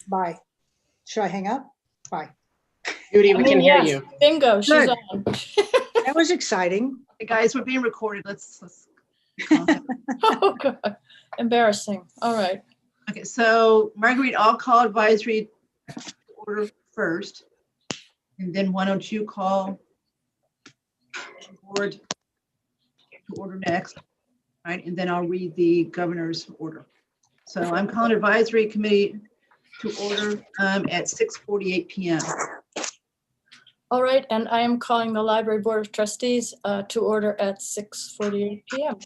Bye. Should I hang up? Bye. Judy, we can hear you. Bingo, she's Good. on. That was exciting. Hey guys, we're being recorded. Let's calm down. Oh, God. Embarrassing. All right. Okay, so Marguerite, I'll call advisory to order first. And then why don't you call board to order next, right? And then I'll read the governor's order. So I'm calling advisory committee to order at 6:48 p.m. All right, and I am calling the Library Board of Trustees to order at 6:48 p.m.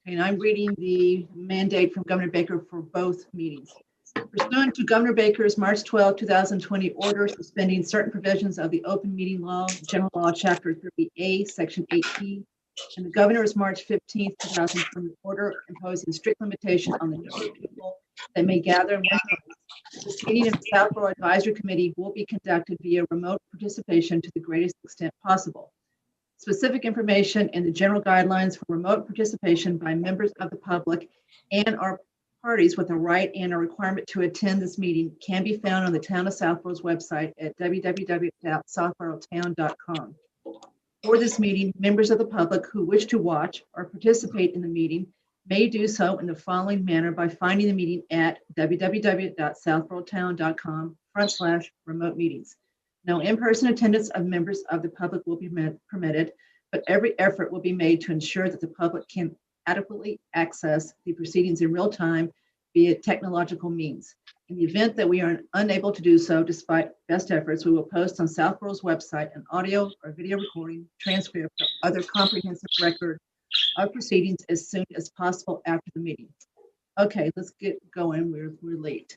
And I'm reading the mandate from Governor Baker for both meetings. Pursuant to Governor Baker's March 12, 2020 order suspending certain provisions of the Open Meeting Law, General Law, Chapter 30A, Section 8P, and the Governor's March 15, 2020 order imposing strict limitation on the number of people that may gather in one place. This meeting of the Southborough Advisory Committee will be conducted via remote participation to the greatest extent possible. Specific information and the general guidelines for remote participation by members of the public and our parties with a right and a requirement to attend this meeting can be found on the Town of Southborough's website at www.southboroughtown.com. For this meeting, members of the public who wish to watch or participate in the meeting may do so in the following manner by finding the meeting at www.southboroughtown.com/remote meetings. No in-person attendance of members of the public will be permitted, but every effort will be made to ensure that the public can adequately access the proceedings in real time via technological means. In the event that we are unable to do so, despite best efforts, we will post on Southborough's website an audio or video recording, transcript, or other comprehensive record of proceedings as soon as possible after the meeting. Okay, let's get going. We're late.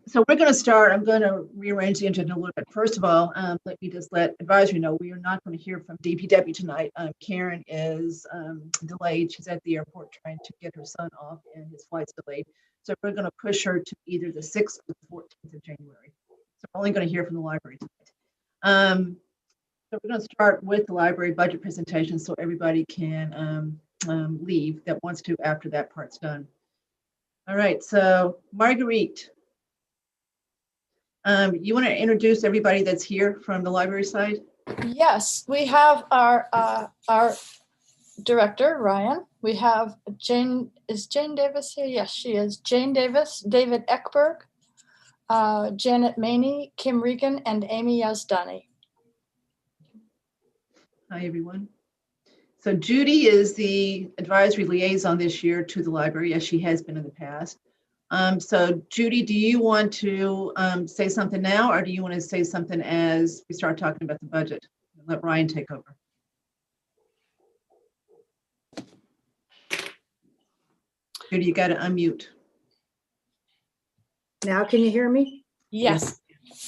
So we're going to start. I'm going to rearrange the agenda a little bit. First of all, let me just let advisory know we are not going to hear from DPW tonight. Karen is delayed. She's at the airport trying to get her son off and his flight's delayed. So we're going to push her to either the 6th or the 14th of January. So we're only going to hear from the library tonight. So we're going to start with the library budget presentation so everybody can leave that wants to after that part's done. All right, so Marguerite. You want to introduce everybody that's here from the library side? Yes, we have our director, Ryan. We have Jane. Is Jane Davis here? Yes, she is. Jane Davis, David Eckberg, Janet Maney, Kim Regan, and Amy Yazdani. Hi, everyone. So Judy is the advisory liaison this year to the library, as she has been in the past. So Judy, do you want to say something now, or do you want to say something as we start talking about the budget? Let Ryan take over. Judy, you got to unmute. Now can you hear me? Yes.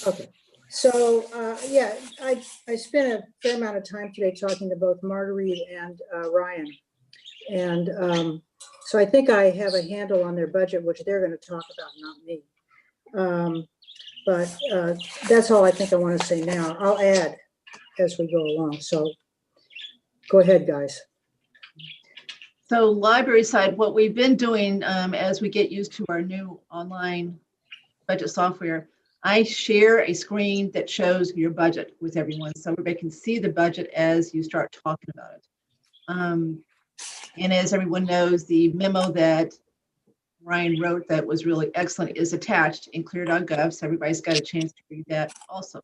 Okay. So yeah, I spent a fair amount of time today talking to both Marguerite and Ryan. And so I think I have a handle on their budget, which they're going to talk about, not me. But that's all I think I want to say now. I'll add as we go along. So go ahead, guys. So library side, what we've been doing as we get used to our new online budget software, I share a screen that shows your budget with everyone so everybody can see the budget as you start talking about it. And as everyone knows, the memo that Ryan wrote that was really excellent is attached in clear.gov, so everybody's got a chance to read that also.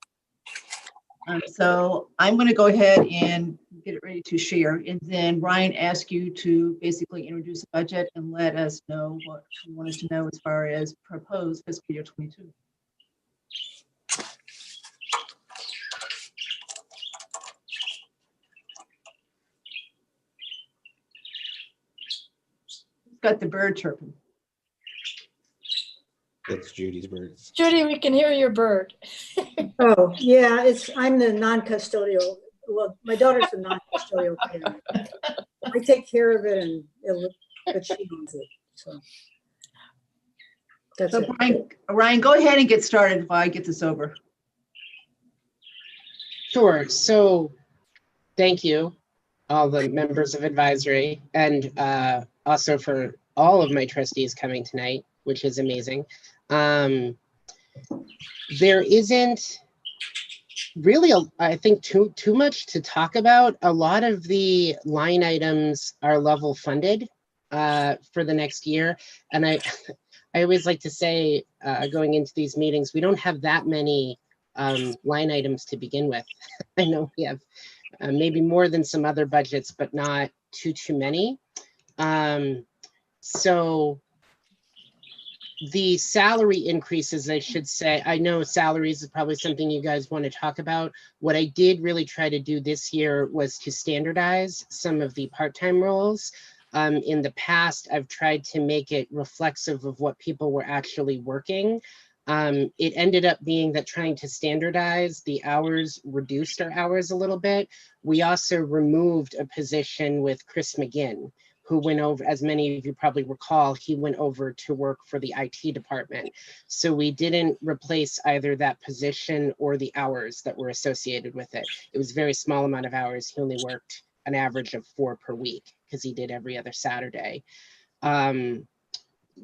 So I'm going to go ahead and get it ready to share, and then Ryan asks you to basically introduce the budget and let us know what you want us to know as far as proposed fiscal year 22. Got the bird chirping. That's Judy's birds. Judy, we can hear your bird. Oh, yeah, I'm the non-custodial. Well, my daughter's the non-custodial parent. I take care of it, but she owns it. So that's it. Ryan, go ahead and get started if I get this over. Sure. So thank you, all the members of advisory, and also for all of my trustees coming tonight, which is amazing. There isn't really, I think, too much to talk about. A lot of the line items are level funded for the next year. And I always like to say, going into these meetings, we don't have that many line items to begin with. I know we have maybe more than some other budgets, but not too many. So the salary increases, I should say, I know salaries is probably something you guys want to talk about. What I did really try to do this year was to standardize some of the part-time roles. In the past, I've tried to make it reflexive of what people were actually working. It ended up being that trying to standardize the hours reduced our hours a little bit. We also removed a position with Chris McGinn, who went over, as many of you probably recall, he went over to work for the IT department. So we didn't replace either that position or the hours that were associated with it. It was a very small amount of hours. He only worked an average of 4 per week because he did every other Saturday.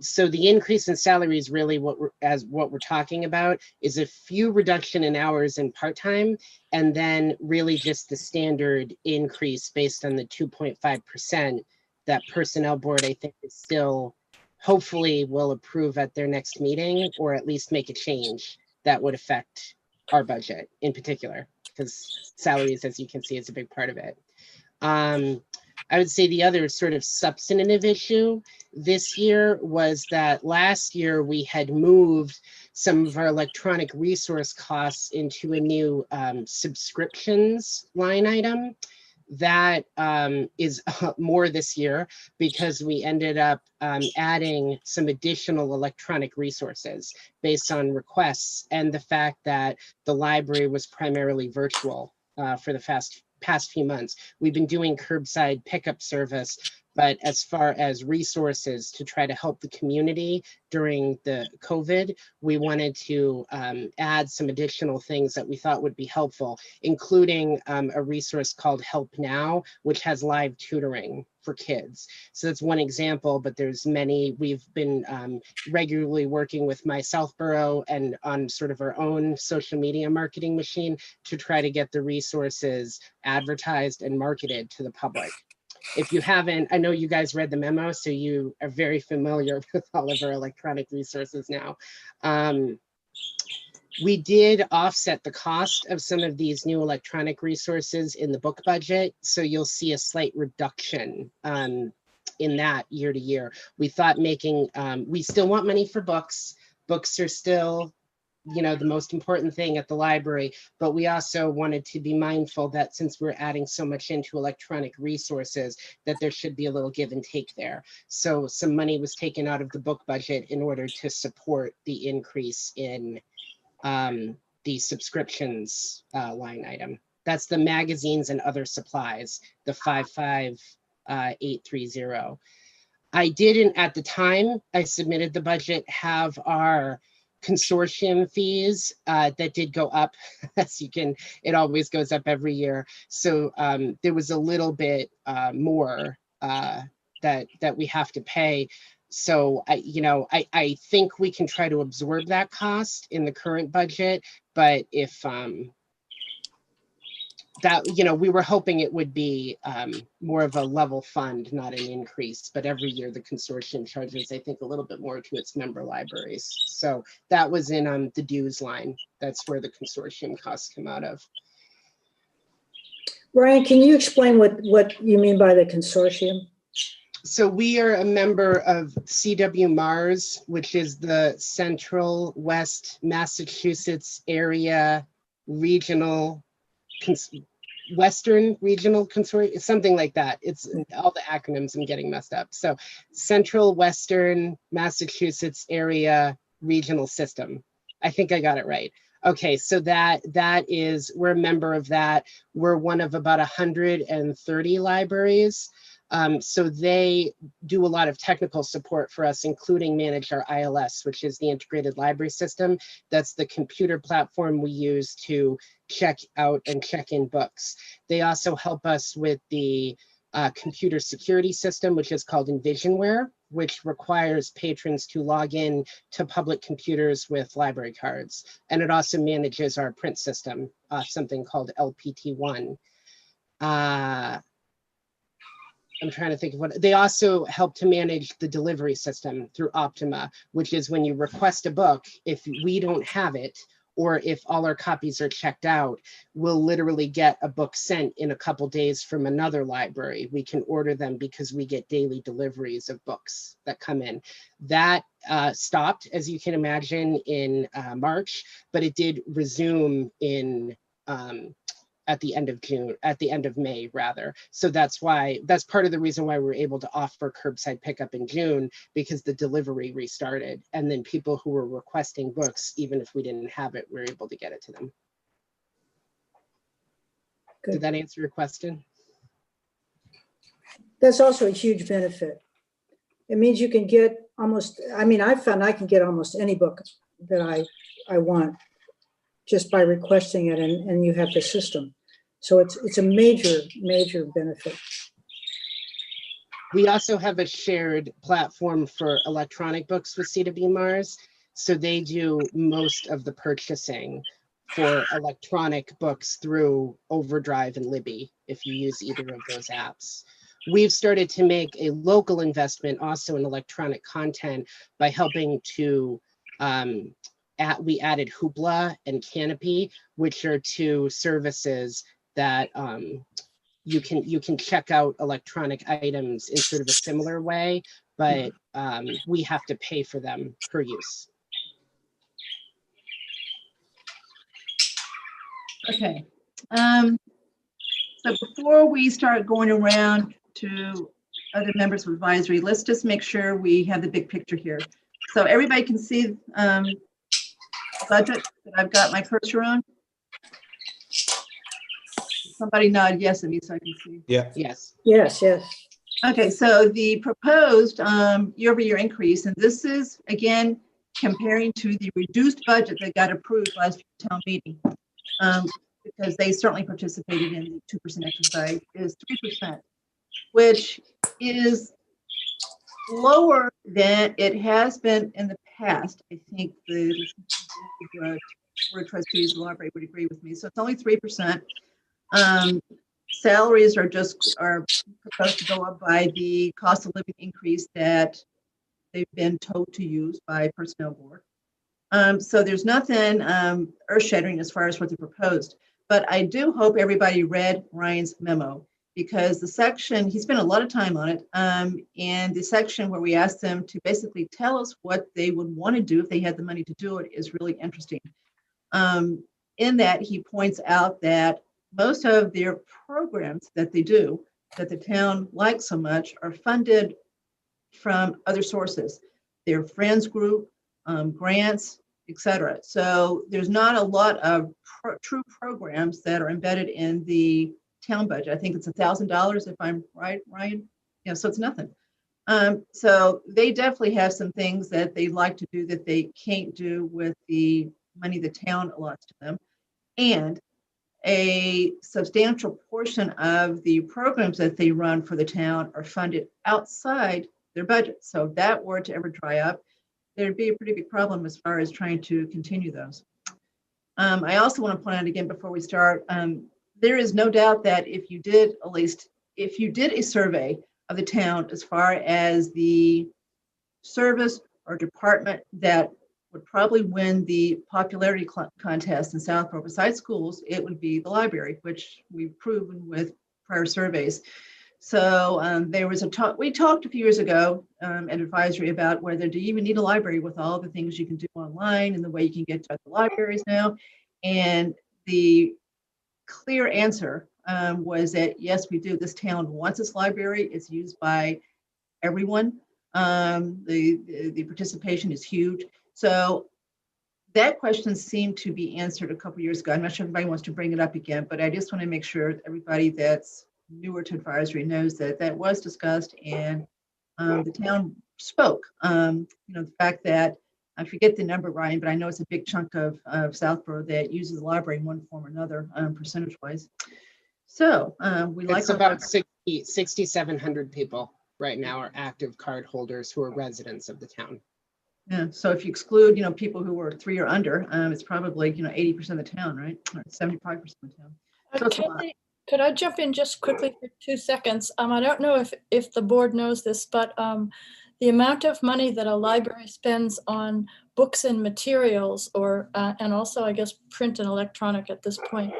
So the increase in salary is really what we're talking about, is a few reduction in hours in part-time, and then really just the standard increase based on the 2.5% that personnel board, I think, is still hopefully will approve at their next meeting, or at least make a change that would affect our budget in particular, because salaries, as you can see, is a big part of it. I would say the other sort of substantive issue this year was that last year we had moved some of our electronic resource costs into a new subscriptions line item. That is more this year because we ended up adding some additional electronic resources based on requests and the fact that the library was primarily virtual for the past few months. We've been doing curbside pickup service, but as far as resources to try to help the community during the COVID, we wanted to add some additional things that we thought would be helpful, including a resource called Help Now, which has live tutoring for kids. So that's one example, but there's many. We've been regularly working with my Southborough and on sort of our own social media marketing machine to try to get the resources advertised and marketed to the public. If you haven't, I know you guys read the memo, so you are very familiar with all of our electronic resources now. We did offset the cost of some of these new electronic resources in the book budget, so you'll see a slight reduction in that year to year. We thought we still want money for books. Books are still, the most important thing at the library, but we also wanted to be mindful that since we're adding so much into electronic resources, that there should be a little give and take there. So some money was taken out of the book budget in order to support the increase in the subscriptions line item. That's the magazines and other supplies, the 55830. I didn't, at the time I submitted the budget, have our consortium fees that did go up. As you can, it always goes up every year. So there was a little bit more that we have to pay. So I think we can try to absorb that cost in the current budget, but if that, we were hoping it would be more of a level fund, not an increase, but every year the consortium charges, I think, a little bit more to its member libraries. So that was in the dues line. That's where the consortium costs come out of. Ryan, can you explain what you mean by the consortium? So we are a member of CW Mars, which is the Central West Massachusetts Area Regional Western Regional Consortium, something like that. It's all the acronyms I'm getting messed up. So Central Western Massachusetts Area Regional System. I think I got it right. Okay, so that is, we're a member of that. We're one of about 130 libraries. So they do a lot of technical support for us, including manage our ILS, which is the integrated library system. That's the computer platform we use to check out and check in books. They also help us with the computer security system, which is called Envisionware, which requires patrons to log in to public computers with library cards. And it also manages our print system, something called LPT1. I'm trying to think of what, they also help to manage the delivery system through Optima, which is when you request a book, if we don't have it, or if all our copies are checked out, we'll literally get a book sent in a couple days from another library. We can order them because we get daily deliveries of books that come in. That stopped, as you can imagine, in March, but it did resume in at the end of June, at the end of May, rather. So that's part of the reason why we were able to offer curbside pickup in June, because the delivery restarted. And then people who were requesting books, even if we didn't have it, we were able to get it to them. Good. Did that answer your question? That's also a huge benefit. It means you can get almost, I mean, I've found I can get almost any book that I want just by requesting it, and you have the system. So it's a major benefit. We also have a shared platform for electronic books with C2B Mars. So they do most of the purchasing for electronic books through Overdrive and Libby, if you use either of those apps. We've started to make a local investment also in electronic content by helping to, we added Hoopla and Canopy, which are two services that you can check out electronic items in sort of a similar way, but we have to pay for them per use. Okay. So before we start going around to other members of advisory, let's just make sure we have the big picture here. So everybody can see the budget that I've got my cursor on. Somebody nod yes at me so I can see. Yeah. Yes. Yes. Okay, so the proposed year-over-year increase, and this is again comparing to the reduced budget that got approved last town meeting, because they certainly participated in the 2% exercise, is 3%, which is lower than it has been in the past. I think the board of trustees of the library would agree with me. So it's only 3%. Salaries are proposed to go up by the cost of living increase that they've been told to use by personnel board. So there's nothing earth-shattering as far as what they proposed. But I do hope everybody read Ryan's memo, because the section, he spent a lot of time on it, and the section where we asked them to basically tell us what they would want to do if they had the money to do it is really interesting. In that, he points out that most of their programs that they do, that the town likes so much, are funded from other sources. Their friends group, grants, etc. So there's not a lot of true programs that are embedded in the town budget. I think it's $1,000 if I'm right, Ryan. Yeah, so it's nothing. So they definitely have some things that they like to do that they can't do with the money the town allots to them. And a substantial portion of the programs that they run for the town are funded outside their budget. So if that were to ever dry up, there'd be a pretty big problem as far as trying to continue those. I also want to point out again before we start, there is no doubt that if you did a survey of the town as far as the service or department that would probably win the popularity contest in Southborough besides schools, it would be the library, which we've proven with prior surveys. So there was we talked a few years ago at advisory about whether do you even need a library with all the things you can do online and the way you can get to the libraries now. And the clear answer was that yes, we do. This town wants this library. It's used by everyone. The participation is huge. So that question seemed to be answered a couple years ago. I'm not sure if everybody wants to bring it up again, but I just want to make sure everybody that's newer to advisory knows that that was discussed, and the town spoke. The fact that, I forget the number, Ryan, but I know it's a big chunk of Southborough that uses the library in one form or another, percentage-wise. So we like it's about 6,700 people right now are active card holders who are residents of the town. Yeah, so if you exclude, people who were 3 or under, it's probably, 80% of the town, right? Or 75% of the town. So it's a lot. Kathy, could I jump in just quickly for 2 seconds? I don't know if the board knows this, but the amount of money that a library spends on books and materials, or and also I guess print and electronic at this point,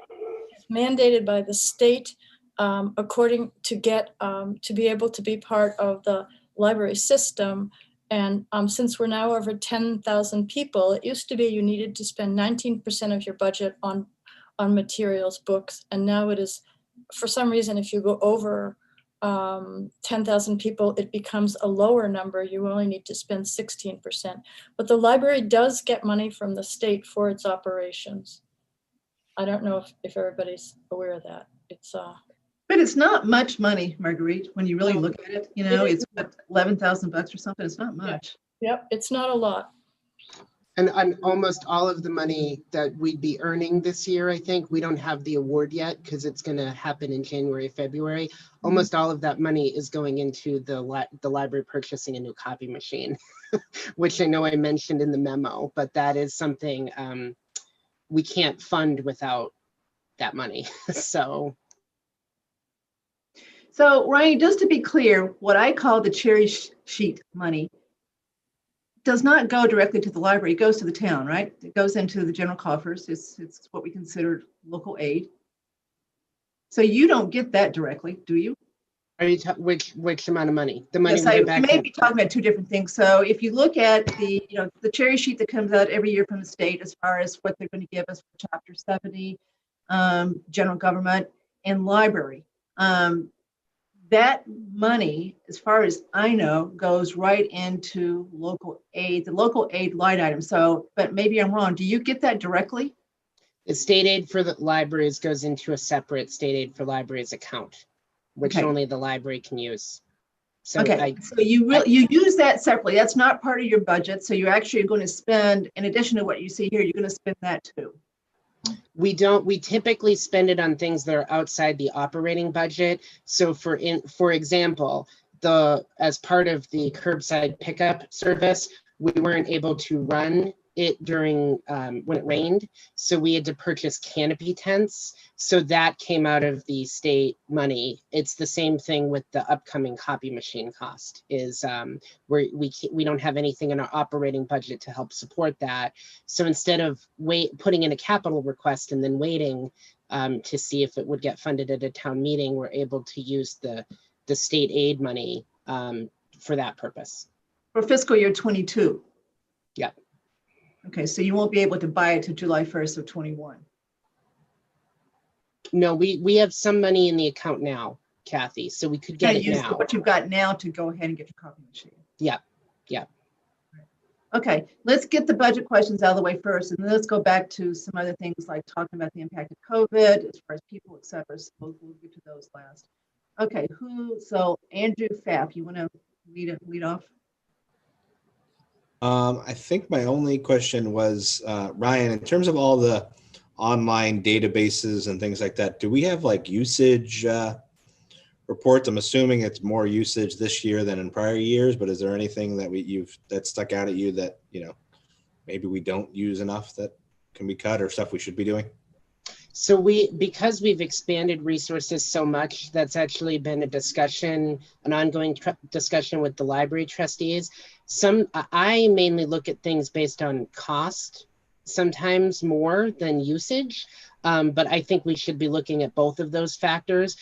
is mandated by the state according to get to be able to be part of the library system. And since we're now over 10,000 people, it used to be you needed to spend 19% of your budget on materials, books, and now it is, for some reason, if you go over 10,000 people, it becomes a lower number. You only need to spend 16%. But the library does get money from the state for its operations. I don't know if everybody's aware of that. It's But it's not much money, Marguerite, when you really look at it. It's what, $11,000 or something. It's not much. Yep, it's not a lot. And on almost all of the money that we'd be earning this year, I think, we don't have the award yet because it's going to happen in January, February. Almost all of that money is going into the library purchasing a new copy machine, which I know I mentioned in the memo, but that is something we can't fund without that money. So Ryan, just to be clear, what I call the cherry sheet money does not go directly to the library. It goes to the town, right? It goes into the general coffers. It's what we consider local aid. So you don't get that directly, do you? are you which amount of money? The money Yes, we I get back may in- be talking about 2 different things. So if you look at the cherry sheet that comes out every year from the state as far as what they're going to give us for Chapter 70, general government, and library, that money, as far as I know, goes right into local aid, the local aid line item. So, but maybe I'm wrong. Do you get that directly? The state aid for the libraries goes into a separate state aid for libraries account, which Okay. only the library can use. So Okay, so you use that separately. That's not part of your budget. So you're actually going to spend, in addition to what you see here, you're going to spend that too. we typically spend it on things that are outside the operating budget. So for example, as part of the curbside pickup service, we weren't able to run it during when it rained. So we had to purchase canopy tents. So that came out of the state money. It's the same thing with the upcoming copy machine cost is we don't have anything in our operating budget to help support that. So instead of putting in a capital request and then waiting to see if it would get funded at a town meeting, we're able to use the state aid money for that purpose. For fiscal year 22. Yeah. Okay, so you won't be able to buy it to July 1st of 21. No, we have some money in the account now, Kathy, so we could get it use now. what you've got now to go ahead and get your copy machine. Yeah. Okay, let's get the budget questions out of the way first, and then let's go back to some other things like talking about the impact of COVID as far as people, et cetera. So we'll get to those last. Okay, so Andrew Pfaff, you want to lead off? I think my only question was, Ryan, in terms of all the online databases and things like that, do we have like usage reports? I'm assuming it's more usage this year than in prior years, but is there anything that that stuck out at you that, maybe we don't use enough that can be cut or stuff we should be doing? So because we've expanded resources so much, that's actually been an ongoing discussion with the library trustees. I mainly look at things based on cost, sometimes more than usage, but I think we should be looking at both of those factors.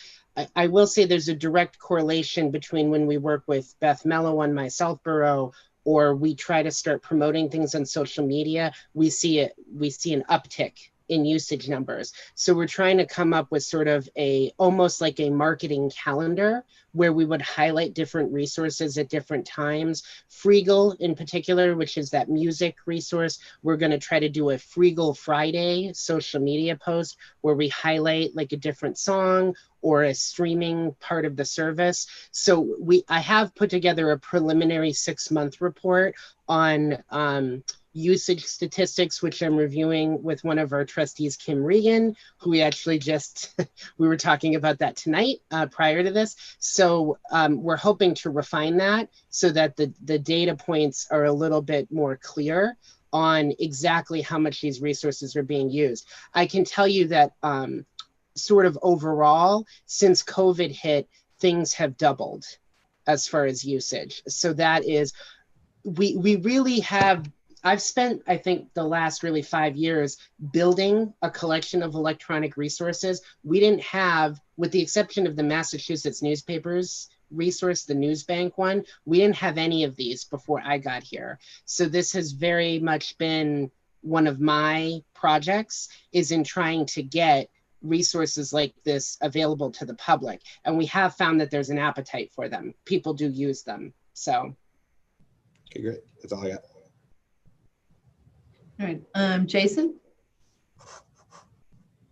I will say there's a direct correlation between when we work with Beth Mello on My Southborough, or we try to start promoting things on social media, we see an uptick in usage numbers. So we're trying to come up with sort of almost like a marketing calendar where we would highlight different resources at different times. Freegal in particular, which is that music resource, we're going to try to do a Freegal Friday social media post where we highlight like a different song or a streaming part of the service. So I have put together a preliminary 6-month report on usage statistics, which I'm reviewing with one of our trustees, Kim Regan, who we actually just, we were talking about that tonight prior to this. So we're hoping to refine that so that the data points are a little bit more clear on exactly how much these resources are being used. I can tell you that sort of overall, since COVID hit, things have doubled as far as usage. So that is, we really have, I've spent, I think, the last really 5 years building a collection of electronic resources. We didn't have, with the exception of the Massachusetts newspapers resource, the news bank one, we didn't have any of these before I got here. So this has very much been one of my projects, is in trying to get resources like this available to the public. And we have found that there's an appetite for them. People do use them, so. Okay, great. That's all I got. All right, Jason?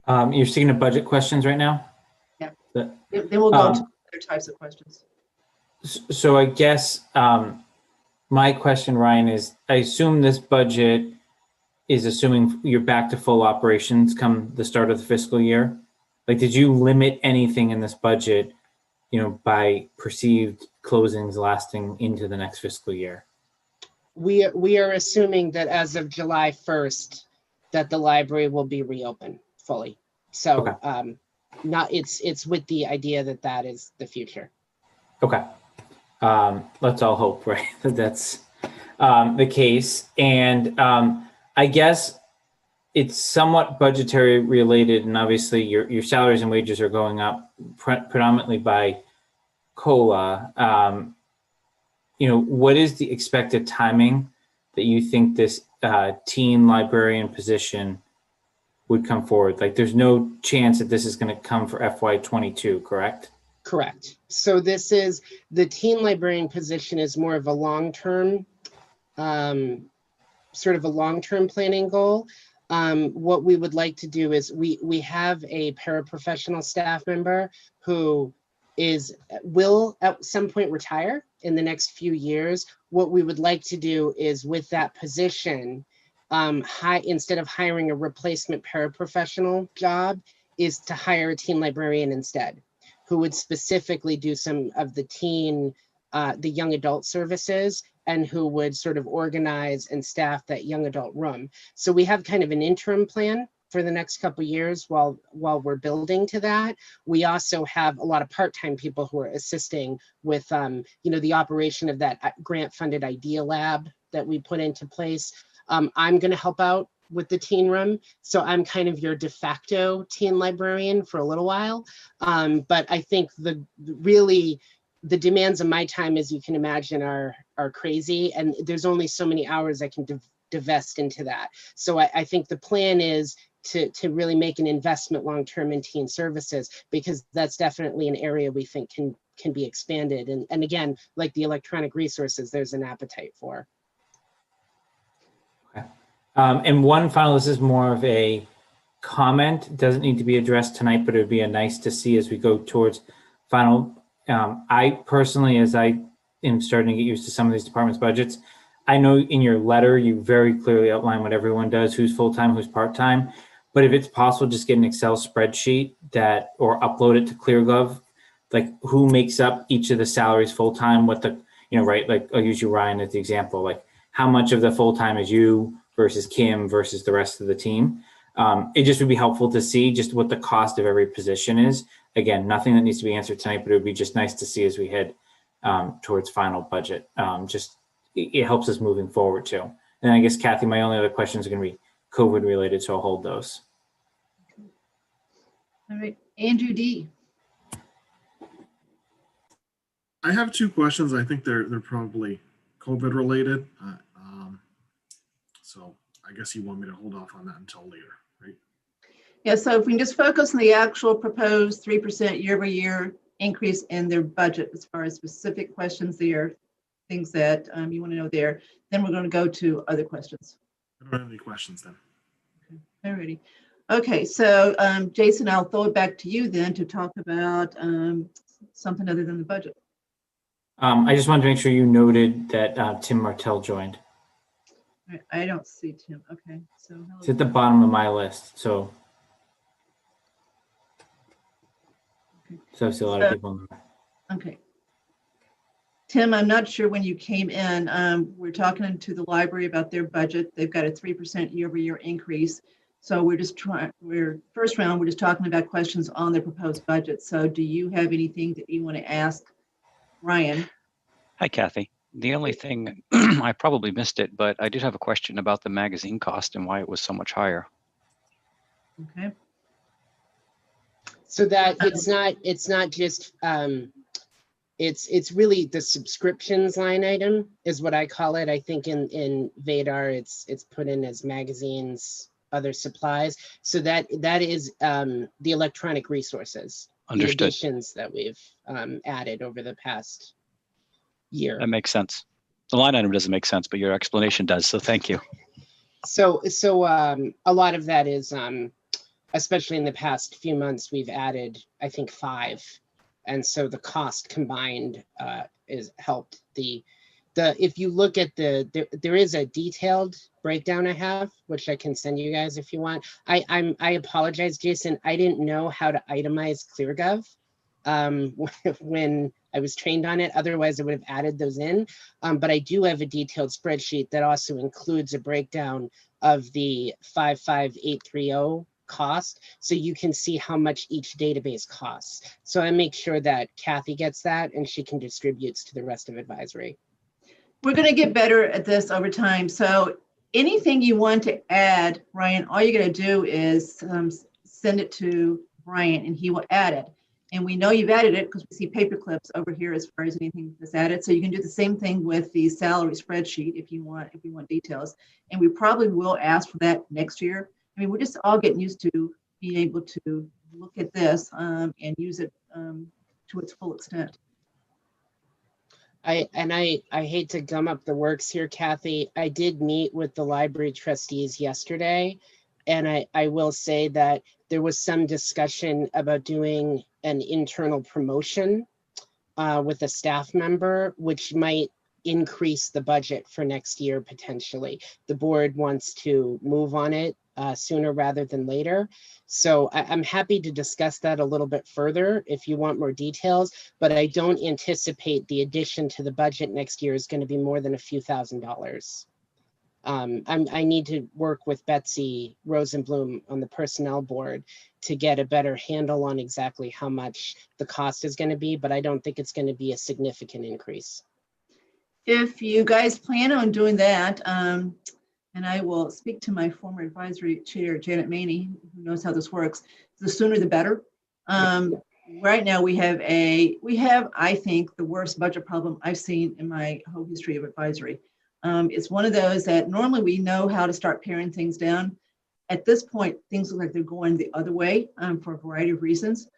You're seeing the budget questions right now? Yeah. The- Then we'll go to other types of questions. So I guess my question, Ryan, is I assume this budget is assuming you're back to full operations come the start of the fiscal year. Like, did you limit anything in this budget, by perceived closings lasting into the next fiscal year? We are assuming that as of July 1st, that the library will be reopened fully. So Okay. it's with the idea that that is the future. Okay. Let's all hope, right, that that's the case. And I guess it's somewhat budgetary related, and obviously your salaries and wages are going up predominantly by COLA. What is the expected timing that you think this teen librarian position would come forward? Like, there's no chance that this is going to come for FY22, correct? Correct. So this is, the teen librarian position is more of a long-term, sort of a long-term planning goal. What we would like to do is we have a paraprofessional staff member who will at some point retire in the next few years. What we would like to do is, with that position, instead of hiring a replacement paraprofessional job, is to hire a teen librarian instead, who would specifically do some of the the young adult services, and who would sort of organize and staff that young adult room. So we have kind of an interim plan for the next couple of years while we're building to that. We also have a lot of part-time people who are assisting with, the operation of that grant-funded Idea Lab that we put into place. I'm going to help out with the teen room, so I'm kind of your de facto teen librarian for a little while. But I think the demands of my time, as you can imagine, are crazy, and there's only so many hours I can divest into that. So I think the plan is to really make an investment long-term in teen services, because that's definitely an area we think can be expanded. And again, like the electronic resources, there's an appetite for. Okay. And one final, this is more of a comment, it doesn't need to be addressed tonight, but it would be nice to see as we go towards final. I personally, as I am starting to get used to some of these departments' budgets, I know in your letter, you very clearly outline what everyone does, who's full-time, who's part-time. But if it's possible, just get an Excel spreadsheet or upload it to ClearGov, like who makes up each of the salaries full-time, what the, right, like I'll use you, Ryan, as the example, like how much of the full-time is you versus Kim versus the rest of the team. It just would be helpful to see just what the cost of every position is. Again, nothing that needs to be answered tonight, but it would be just nice to see as we head towards final budget. It helps us moving forward too. And I guess, Kathy, my only other questions are going to be COVID related, so I'll hold those. All right, Andrew D. I have two questions. I think they're probably COVID related. So I guess you want me to hold off on that until later, right? Yeah, so if we can just focus on the actual proposed 3% year-over-year increase in their budget, as far as specific questions there, things that you want to know there, then we're going to go to other questions. I don't have any questions then. Okay, alrighty. Okay, so Jason, I'll throw it back to you then to talk about something other than the budget. I just wanted to make sure you noted that Tim Martell joined. I don't see Tim. Okay, so. It's at the bottom of my list, so. Okay. So I see a lot of people in there. Okay. Tim, I'm not sure when you came in, we're talking to the library about their budget. They've got a 3% year-over-year increase. So we're just first round, we're just talking about questions on their proposed budget. So do you have anything that you want to ask Ryan? Hi, Kathy. The only thing, I probably missed it, but I did have a question about the magazine cost and why it was so much higher. Okay. So that it's not just it's really the subscriptions line item is what I call it. I think in Vadar it's put in as magazines, other supplies. So that is the electronic resources, Understood. the additions that we've added over the past year. That makes sense. The line item doesn't make sense, but your explanation does. So thank you. So a lot of that is especially in the past few months, we've added, I think, 5. And so the cost combined is helped if you look at there is a detailed breakdown I have, which I can send you guys if you want. I apologize, Jason. I didn't know how to itemize ClearGov when I was trained on it. Otherwise, I would have added those in. But I do have a detailed spreadsheet that also includes a breakdown of the 55830 cost, so you can see how much each database costs. So I make sure that Kathy gets that and she can distribute to the rest of advisory. We're going to get better at this over time. So anything you want to add, Ryan, all you're going to do is send it to Brian and he will add it. And we know you've added it because we see paper clips over here as far as anything that's added. So you can do the same thing with the salary spreadsheet if you want details. And we probably will ask for that next year. I mean, we're just all getting used to being able to look at this and use it to its full extent. I hate to gum up the works here, Kathy. I did meet with the library trustees yesterday, and I will say that there was some discussion about doing an internal promotion with a staff member, which might increase the budget for next year potentially. The board wants to move on it sooner rather than later. So I'm happy to discuss that a little bit further if you want more details, but I don't anticipate the addition to the budget next year is going to be more than a few $1,000s. I need to work with Betsy Rosenblum on the personnel board to get a better handle on exactly how much the cost is going to be, but I don't think it's going to be a significant increase. If you guys plan on doing that, and I will speak to my former advisory chair, Janet Maney, who knows how this works, the sooner the better. Right now we have, I think, the worst budget problem I've seen in my whole history of advisory. It's one of those that normally we know how to start paring things down. At this point, things look like they're going the other way for a variety of reasons.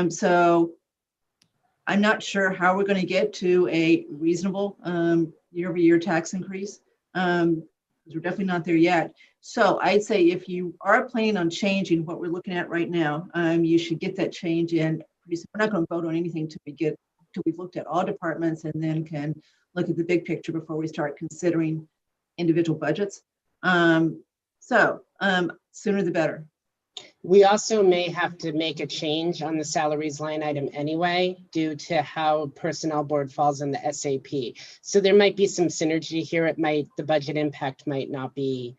So I'm not sure how we're going to get to a reasonable year-over-year tax increase. We're definitely not there yet. So I'd say if you are planning on changing what we're looking at right now, you should get that change in. We're not going to vote on anything till we've looked at all departments and then can look at the big picture before we start considering individual budgets. Sooner the better. We also may have to make a change on the salaries line item anyway, due to how personnel board falls in the SAP. So there might be some synergy here. The budget impact might not be,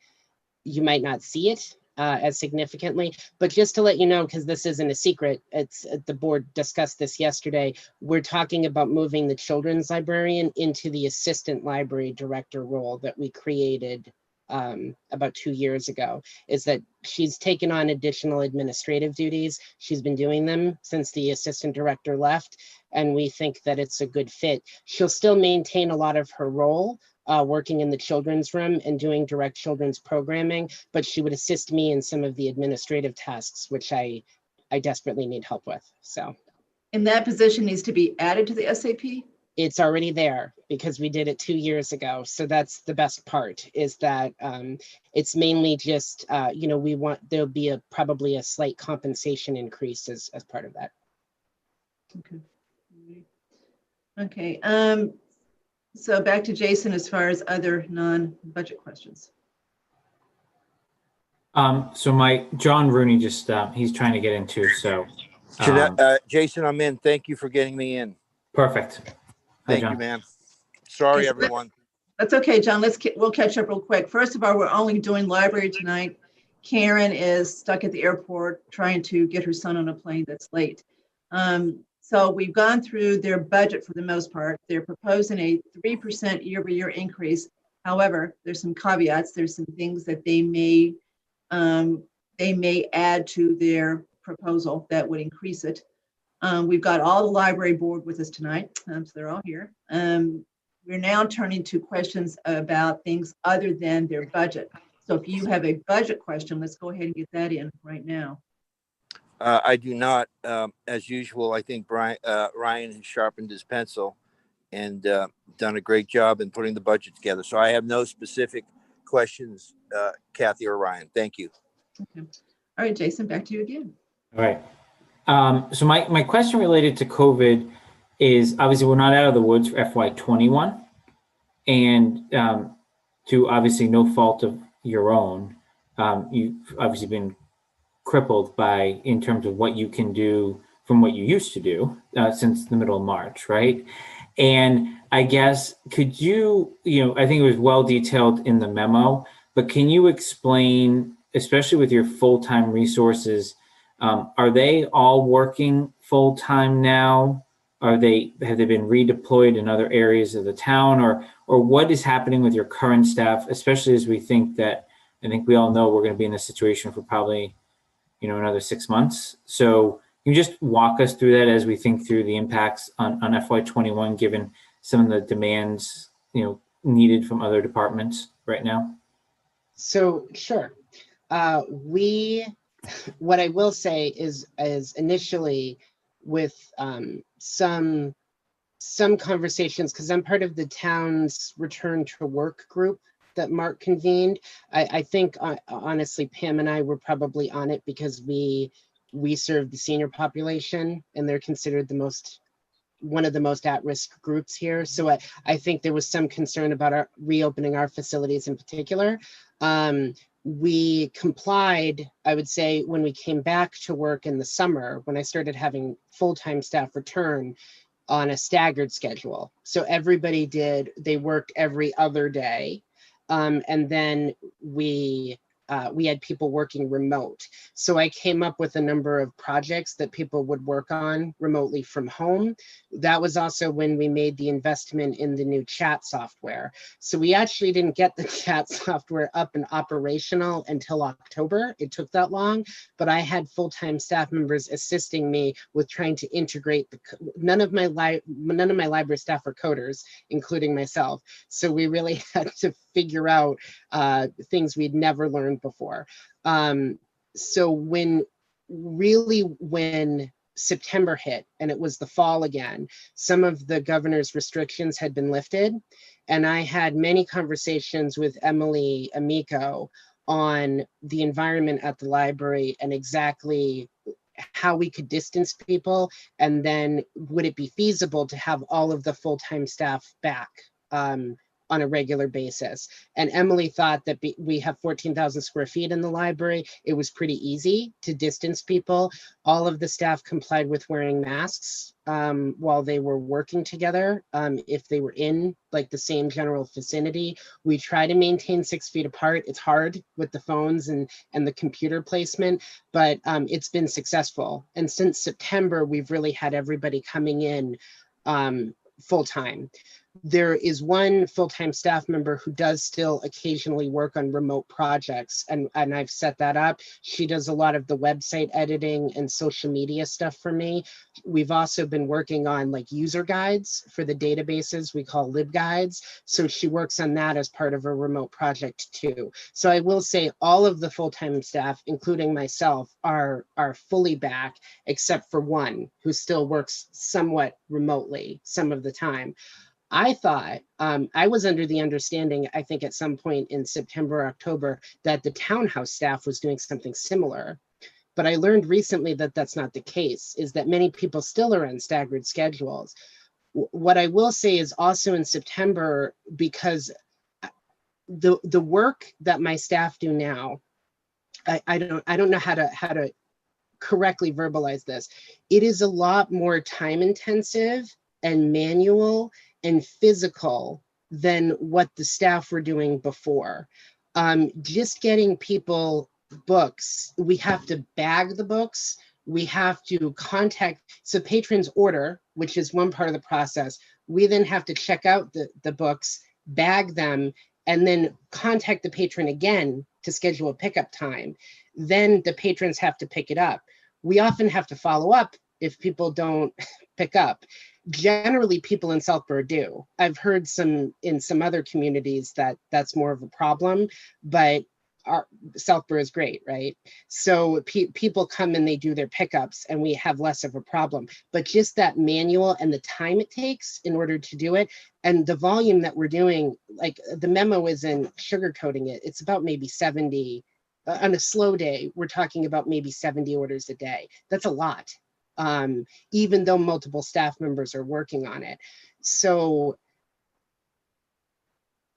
you might not see it as significantly, but just to let you know, because this isn't a secret, it's the board discussed this yesterday. We're talking about moving the children's librarian into the assistant library director role that we created about 2 years ago. Is that she's taken on additional administrative duties. She's been doing them since the assistant director left, and we think that it's a good fit. She'll still maintain a lot of her role working in the children's room and doing direct children's programming, but she would assist me in some of the administrative tasks, which I desperately need help with. So, and that position needs to be added to the SAP? It's already there because we did it 2 years ago. So that's the best part, is that it's mainly just, there'll be probably a slight compensation increase as part of that. Okay. Okay. So back to Jason as far as other non-budget questions. So John Rooney just, he's trying to get into, so. Jason, I'm in. Thank you for getting me in. Perfect. Hi, Thank John. you, man. Sorry, Okay, so everyone. That's okay, John. We'll catch up real quick. First of all, we're only doing library tonight. Karen is stuck at the airport trying to get her son on a plane that's late. So we've gone through their budget for the most part. They're proposing a 3% year-over-year increase. However, there's some caveats. There's some things that they may add to their proposal that would increase it. We've got all the library board with us tonight, so they're all here. We're now turning to questions about things other than their budget. So if you have a budget question, let's go ahead and get that in right now. I do not. As usual, I think Ryan has sharpened his pencil and done a great job in putting the budget together. So I have no specific questions, Kathy or Ryan. Thank you. Okay. All right, Jason, back to you again. All right. So my question related to COVID is, obviously we're not out of the woods for FY21, and to obviously no fault of your own, you've obviously been crippled in terms of what you can do from what you used to do since the middle of March, right? And I guess, could you, I think it was well detailed in the memo, but can you explain, especially with your full-time resources, are they all working full-time now? Have they been redeployed in other areas of the town, or what is happening with your current staff, especially as we think that, I think we all know we're going to be in this situation for probably, another 6 months. So can you just walk us through that as we think through the impacts on FY21, given some of the demands, needed from other departments right now? So sure. What I will say is initially with some conversations, because I'm part of the town's return to work group that Mark convened. I think honestly, Pam and I were probably on it because we serve the senior population, and they're considered one of the most at-risk groups here. So I think there was some concern about reopening our facilities in particular. We complied, I would say, when we came back to work in the summer, when I started having full-time staff return on a staggered schedule. So everybody they worked every other day. And then we had people working remote. So I came up with a number of projects that people would work on remotely from home. That was also when we made the investment in the new chat software. So we actually didn't get the chat software up and operational until October. It took that long, but I had full-time staff members assisting me with trying to integrate none of my library staff are coders, including myself. So we really had to figure out things we'd never learned before. So when September hit and it was the fall again, some of the governor's restrictions had been lifted. And I had many conversations with Emily Amico on the environment at the library and exactly how we could distance people. And then would it be feasible to have all of the full-time staff back on a regular basis. And Emily thought that we have 14,000 square feet in the library. It was pretty easy to distance people. All of the staff complied with wearing masks while they were working together. If they were in like the same general vicinity, we try to maintain 6 feet apart. It's hard with the phones and the computer placement, but it's been successful. And since September, we've really had everybody coming in full-time. There is one full-time staff member who does still occasionally work on remote projects, and I've set that up. She does a lot of the website editing and social media stuff for me. We've also been working on like user guides for the databases we call libguides. So she works on that as part of a remote project too. So I will say all of the full-time staff, including myself, are fully back, except for one who still works somewhat remotely some of the time. I thought, I was under the understanding, I think at some point in September, October, that the townhouse staff was doing something similar. But I learned recently that that's not the case, is that many people still are on staggered schedules. What I will say is also in September, because the work that my staff do now, I don't know how to correctly verbalize this. It is a lot more time intensive and manual and physical than what the staff were doing before. Just getting people books, we have to bag the books, we have to contact, so patrons order, which is one part of the process. We then have to check out the books, bag them, and then contact the patron again to schedule a pickup time. Then the patrons have to pick it up. We often have to follow up if people don't pick up. Generally, people in Southborough do. I've heard in some other communities that that's more of a problem, but Southborough is great, right? So people come and they do their pickups and we have less of a problem. But just that manual and the time it takes in order to do it, and the volume that we're doing, like the memo isn't sugarcoating it. It's about maybe 70. On a slow day, we're talking about maybe 70 orders a day. That's a lot, even though multiple staff members are working on it. So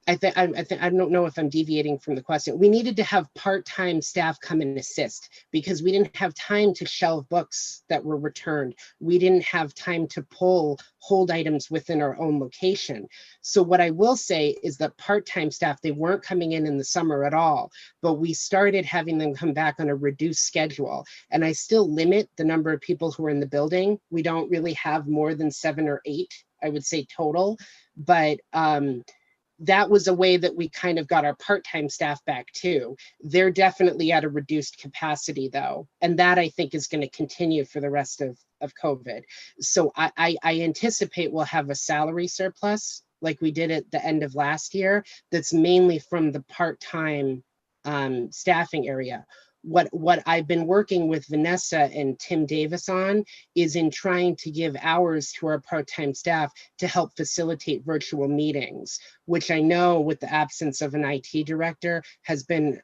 I don't know if I'm deviating from the question. We needed to have part-time staff come and assist because we didn't have time to shelve books that were returned. We didn't have time to hold items within our own location. So what I will say is that part-time staff, they weren't coming in the summer at all, but we started having them come back on a reduced schedule. And I still limit the number of people who are in the building. We don't really have more than 7 or 8, I would say total, but that was a way that we kind of got our part-time staff back too. They're definitely at a reduced capacity though. And that I think is going to continue for the rest of COVID. So I anticipate we'll have a salary surplus like we did at the end of last year. That's mainly from the part-time staffing area. What I've been working with Vanessa and Tim Davis on is in trying to give hours to our part-time staff to help facilitate virtual meetings, which I know with the absence of an IT director has been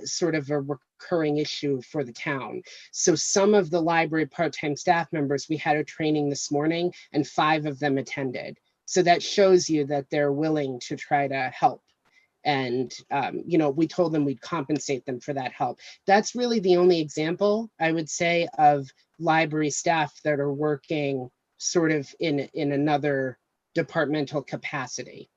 sort of a recurring issue for the town. So some of the library part-time staff members, we had a training this morning and 5 of them attended. So that shows you that they're willing to try to help. And, you know, we told them we'd compensate them for that help. That's really the only example, I would say, of library staff that are working sort of in another departmental capacity.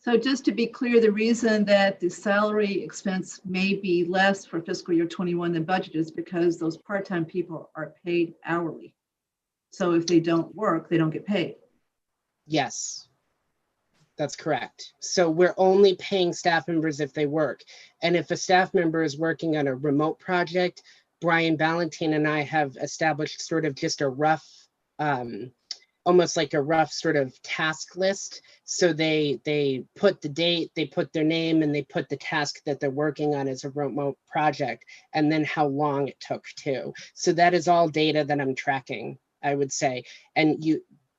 So just to be clear, the reason that the salary expense may be less for fiscal year 21 than budget is because those part-time people are paid hourly. So if they don't work, they don't get paid. Yes. That's correct. So we're only paying staff members if they work. And if a staff member is working on a remote project, Brian Ballantine and I have established sort of just a rough, almost like a rough sort of task list. So they put the date, they put their name, and they put the task that they're working on as a remote project, and then how long it took too. So that is all data that I'm tracking, I would say. And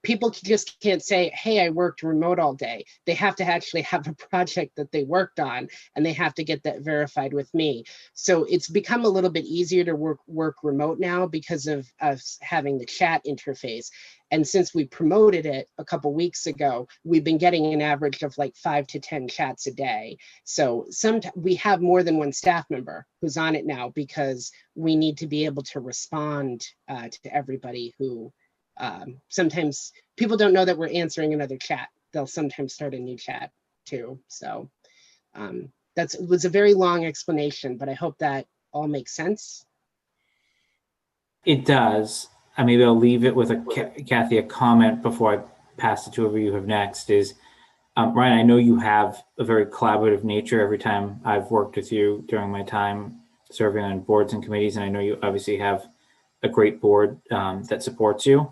people just can't say, hey, I worked remote all day. They have to actually have a project that they worked on, and they have to get that verified with me. So it's become a little bit easier to work remote now because of us having the chat interface. And since we promoted it a couple weeks ago, we've been getting an average of like 5 to 10 chats a day. So sometimes we have more than one staff member who's on it now because we need to be able to respond to everybody who sometimes people don't know that we're answering another chat. They'll sometimes start a new chat too. So it was a very long explanation, but I hope that all makes sense. It does. Maybe I'll leave it with Kathy, a comment before I pass it to whoever you have next is, Ryan, I know you have a very collaborative nature every time I've worked with you during my time serving on boards and committees. And I know you obviously have a great board that supports you.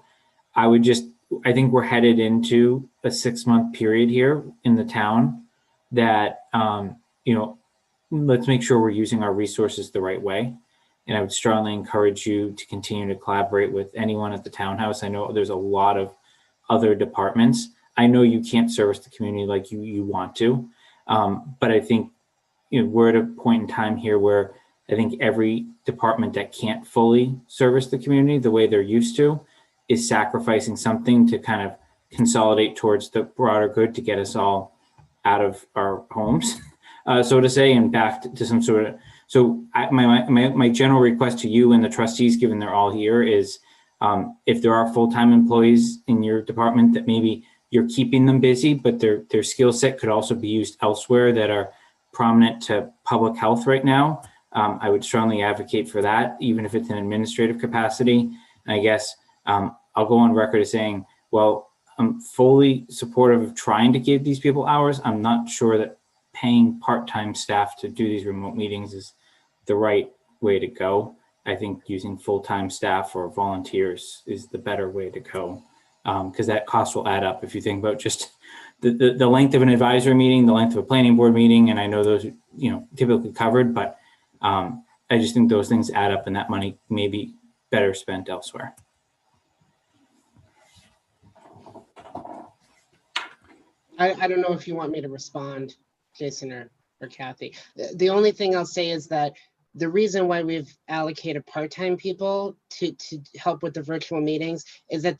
I think we're headed into a 6-month period here in the town that, let's make sure we're using our resources the right way. And I would strongly encourage you to continue to collaborate with anyone at the townhouse. I know there's a lot of other departments. I know you can't service the community like you want to, but I think we're at a point in time here where I think every department that can't fully service the community the way they're used to is sacrificing something to kind of consolidate towards the broader good to get us all out of our homes, so to say, and back to some sort of. So my general request to you and the trustees, given they're all here, is if there are full-time employees in your department that maybe you're keeping them busy, but their skill set could also be used elsewhere that are prominent to public health right now, I would strongly advocate for that, even if it's an administrative capacity. And I guess I'll go on record as saying, well, I'm fully supportive of trying to give these people hours. I'm not sure that paying part-time staff to do these remote meetings is the right way to go. I think using full-time staff or volunteers is the better way to go, because that cost will add up. If you think about just the length of an advisory meeting, the length of a planning board meeting, and I know those, you know, typically covered, but I just think those things add up, and that money may be better spent elsewhere. I don't know if you want me to respond, Jason or Kathy. The only thing I'll say is that the reason why we've allocated part-time people to help with the virtual meetings is that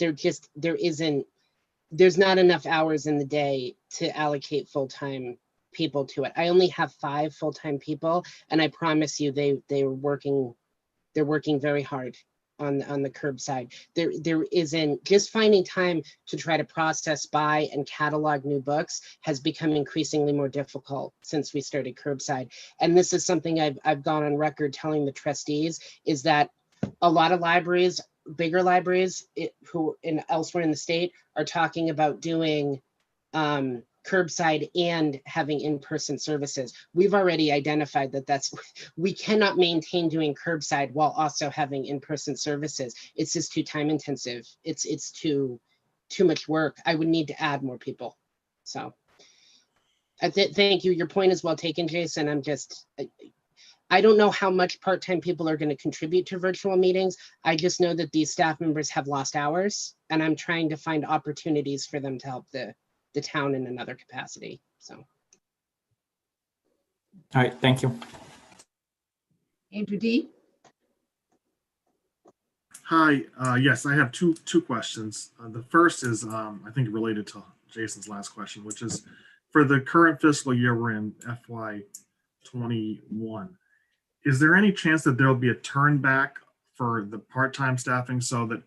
there's not enough hours in the day to allocate full-time people to it. I only have 5 full-time people, and I promise you they're working very hard on the curbside. There isn't, just finding time to try to process, buy, and catalog new books has become increasingly more difficult since we started curbside. And this is something I've gone on record telling the trustees, is that a lot of libraries, bigger libraries elsewhere in the state, are talking about doing curbside and having in-person services. We've already identified that we cannot maintain doing curbside while also having in-person services. It's just too time intensive. It's too much work. I would need to add more people. So thank you. Your point is well taken, Jason. I don't know how much part-time people are going to contribute to virtual meetings. I just know that these staff members have lost hours, and I'm trying to find opportunities for them to help the town in another capacity. So. All right, thank you. Andrew D. Hi, yes, I have two questions. The first is, I think, related to Jason's last question, which is for the current fiscal year we're in, FY21. Is there any chance that there'll be a turn back for the part-time staffing so that,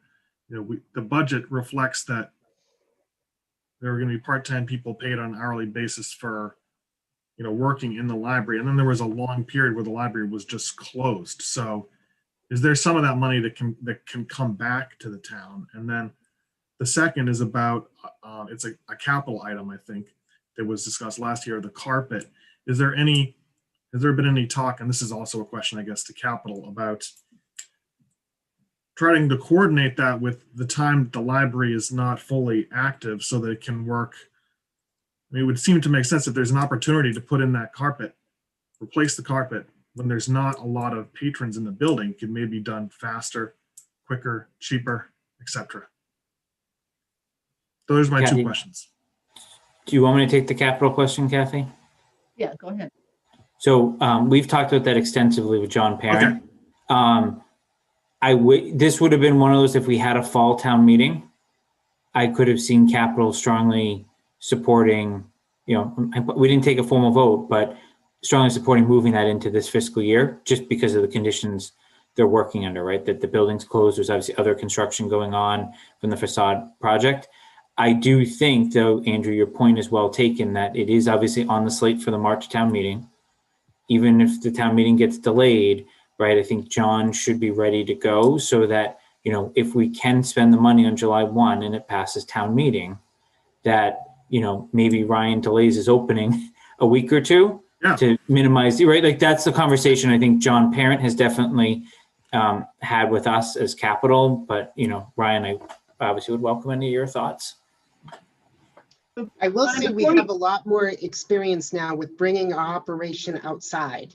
you know, the budget reflects that there are going to be part-time people paid on an hourly basis for, you know, working in the library, and then there was a long period where the library was just closed. So is there some of that money that can come back to the town? And then the second is about it's a capital item, I think, that was discussed last year, the carpet. Has there been any talk, and this is also a question, I guess, to capital, about trying to coordinate that with the time the library is not fully active so that it can work? I mean, it would seem to make sense if there's an opportunity to put in that carpet, replace the carpet when there's not a lot of patrons in the building, could maybe be done faster, quicker, cheaper, etc. Those are my Kathy, 2 questions. Do you want me to take the capital question, Kathy? Yeah, go ahead. So we've talked about that extensively with John Parent. Okay. This would have been one of those, if we had a fall town meeting, I could have seen capital strongly supporting, you know, we didn't take a formal vote, but strongly supporting moving that into this fiscal year, just because of the conditions they're working under, right? That the building's closed, there's obviously other construction going on from the facade project. I do think, though, Andrew, your point is well taken, that it is obviously on the slate for the March town meeting. Even if the town meeting gets delayed, right, I think John should be ready to go so that, you know, if we can spend the money on July 1 and it passes town meeting, that, you know, maybe Ryan delays his opening a week or two to minimize, right? Like, that's the conversation I think John Parent has definitely had with us as capital. But, you know, Ryan, I obviously would welcome any of your thoughts. I will say we have a lot more experience now with bringing our operation outside.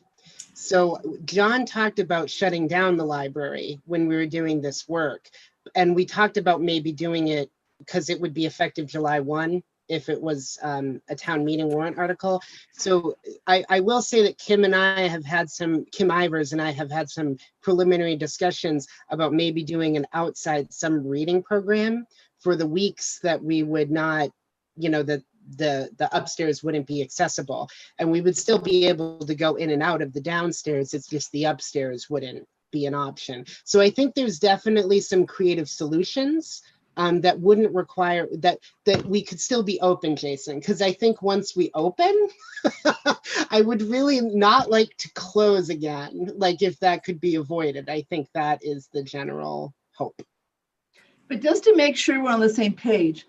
So John talked about shutting down the library when we were doing this work. And we talked about maybe doing it because it would be effective July 1 if it was a town meeting warrant article. So I will say that Kim Ivers and I have had some preliminary discussions about maybe doing an outside some reading program for the weeks that we would not, that the upstairs wouldn't be accessible, and we would still be able to go in and out of the downstairs. It's just the upstairs wouldn't be an option. So I think there's definitely some creative solutions that wouldn't require that we could still be open, Jason, because I think once we open, I would really not like to close again. Like if that could be avoided, I think that is the general hope. But just to make sure we're on the same page,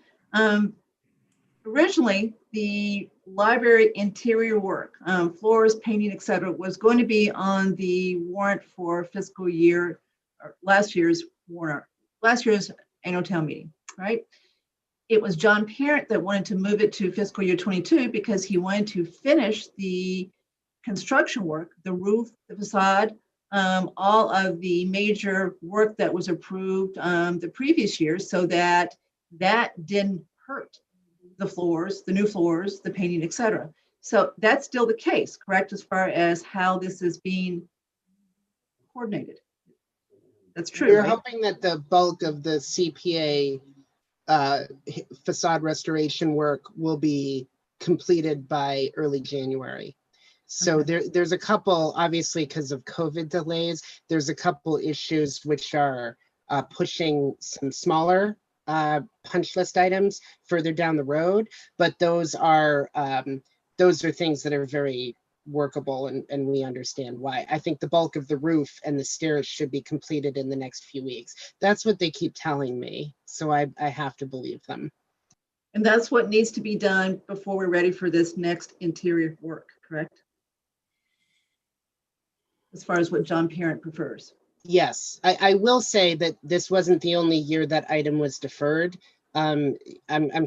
originally the library interior work, floors, painting, etc., was going to be on the warrant for fiscal year, or last year's annual town meeting, right? It was John Parent that wanted to move it to fiscal year 22 because he wanted to finish the construction work, the roof, the facade, all of the major work that was approved the previous year, so that didn't hurt the floors, the new floors, the painting, etc. So that's still the case, correct, as far as how this is being coordinated? That's true, We're right? hoping that the bulk of the CPA facade restoration work will be completed by early January. So there's a couple, obviously because of COVID delays, there's a couple issues which are pushing some smaller punch list items further down the road, but those are things that are very workable, and we understand why. I think the bulk of the roof and the stairs should be completed in the next few weeks. That's what they keep telling me, so I have to believe them. And that's what needs to be done before we're ready for this next interior work, correct? As far as what John Parent prefers. Yes, I will say that this wasn't the only year that item was deferred. I'm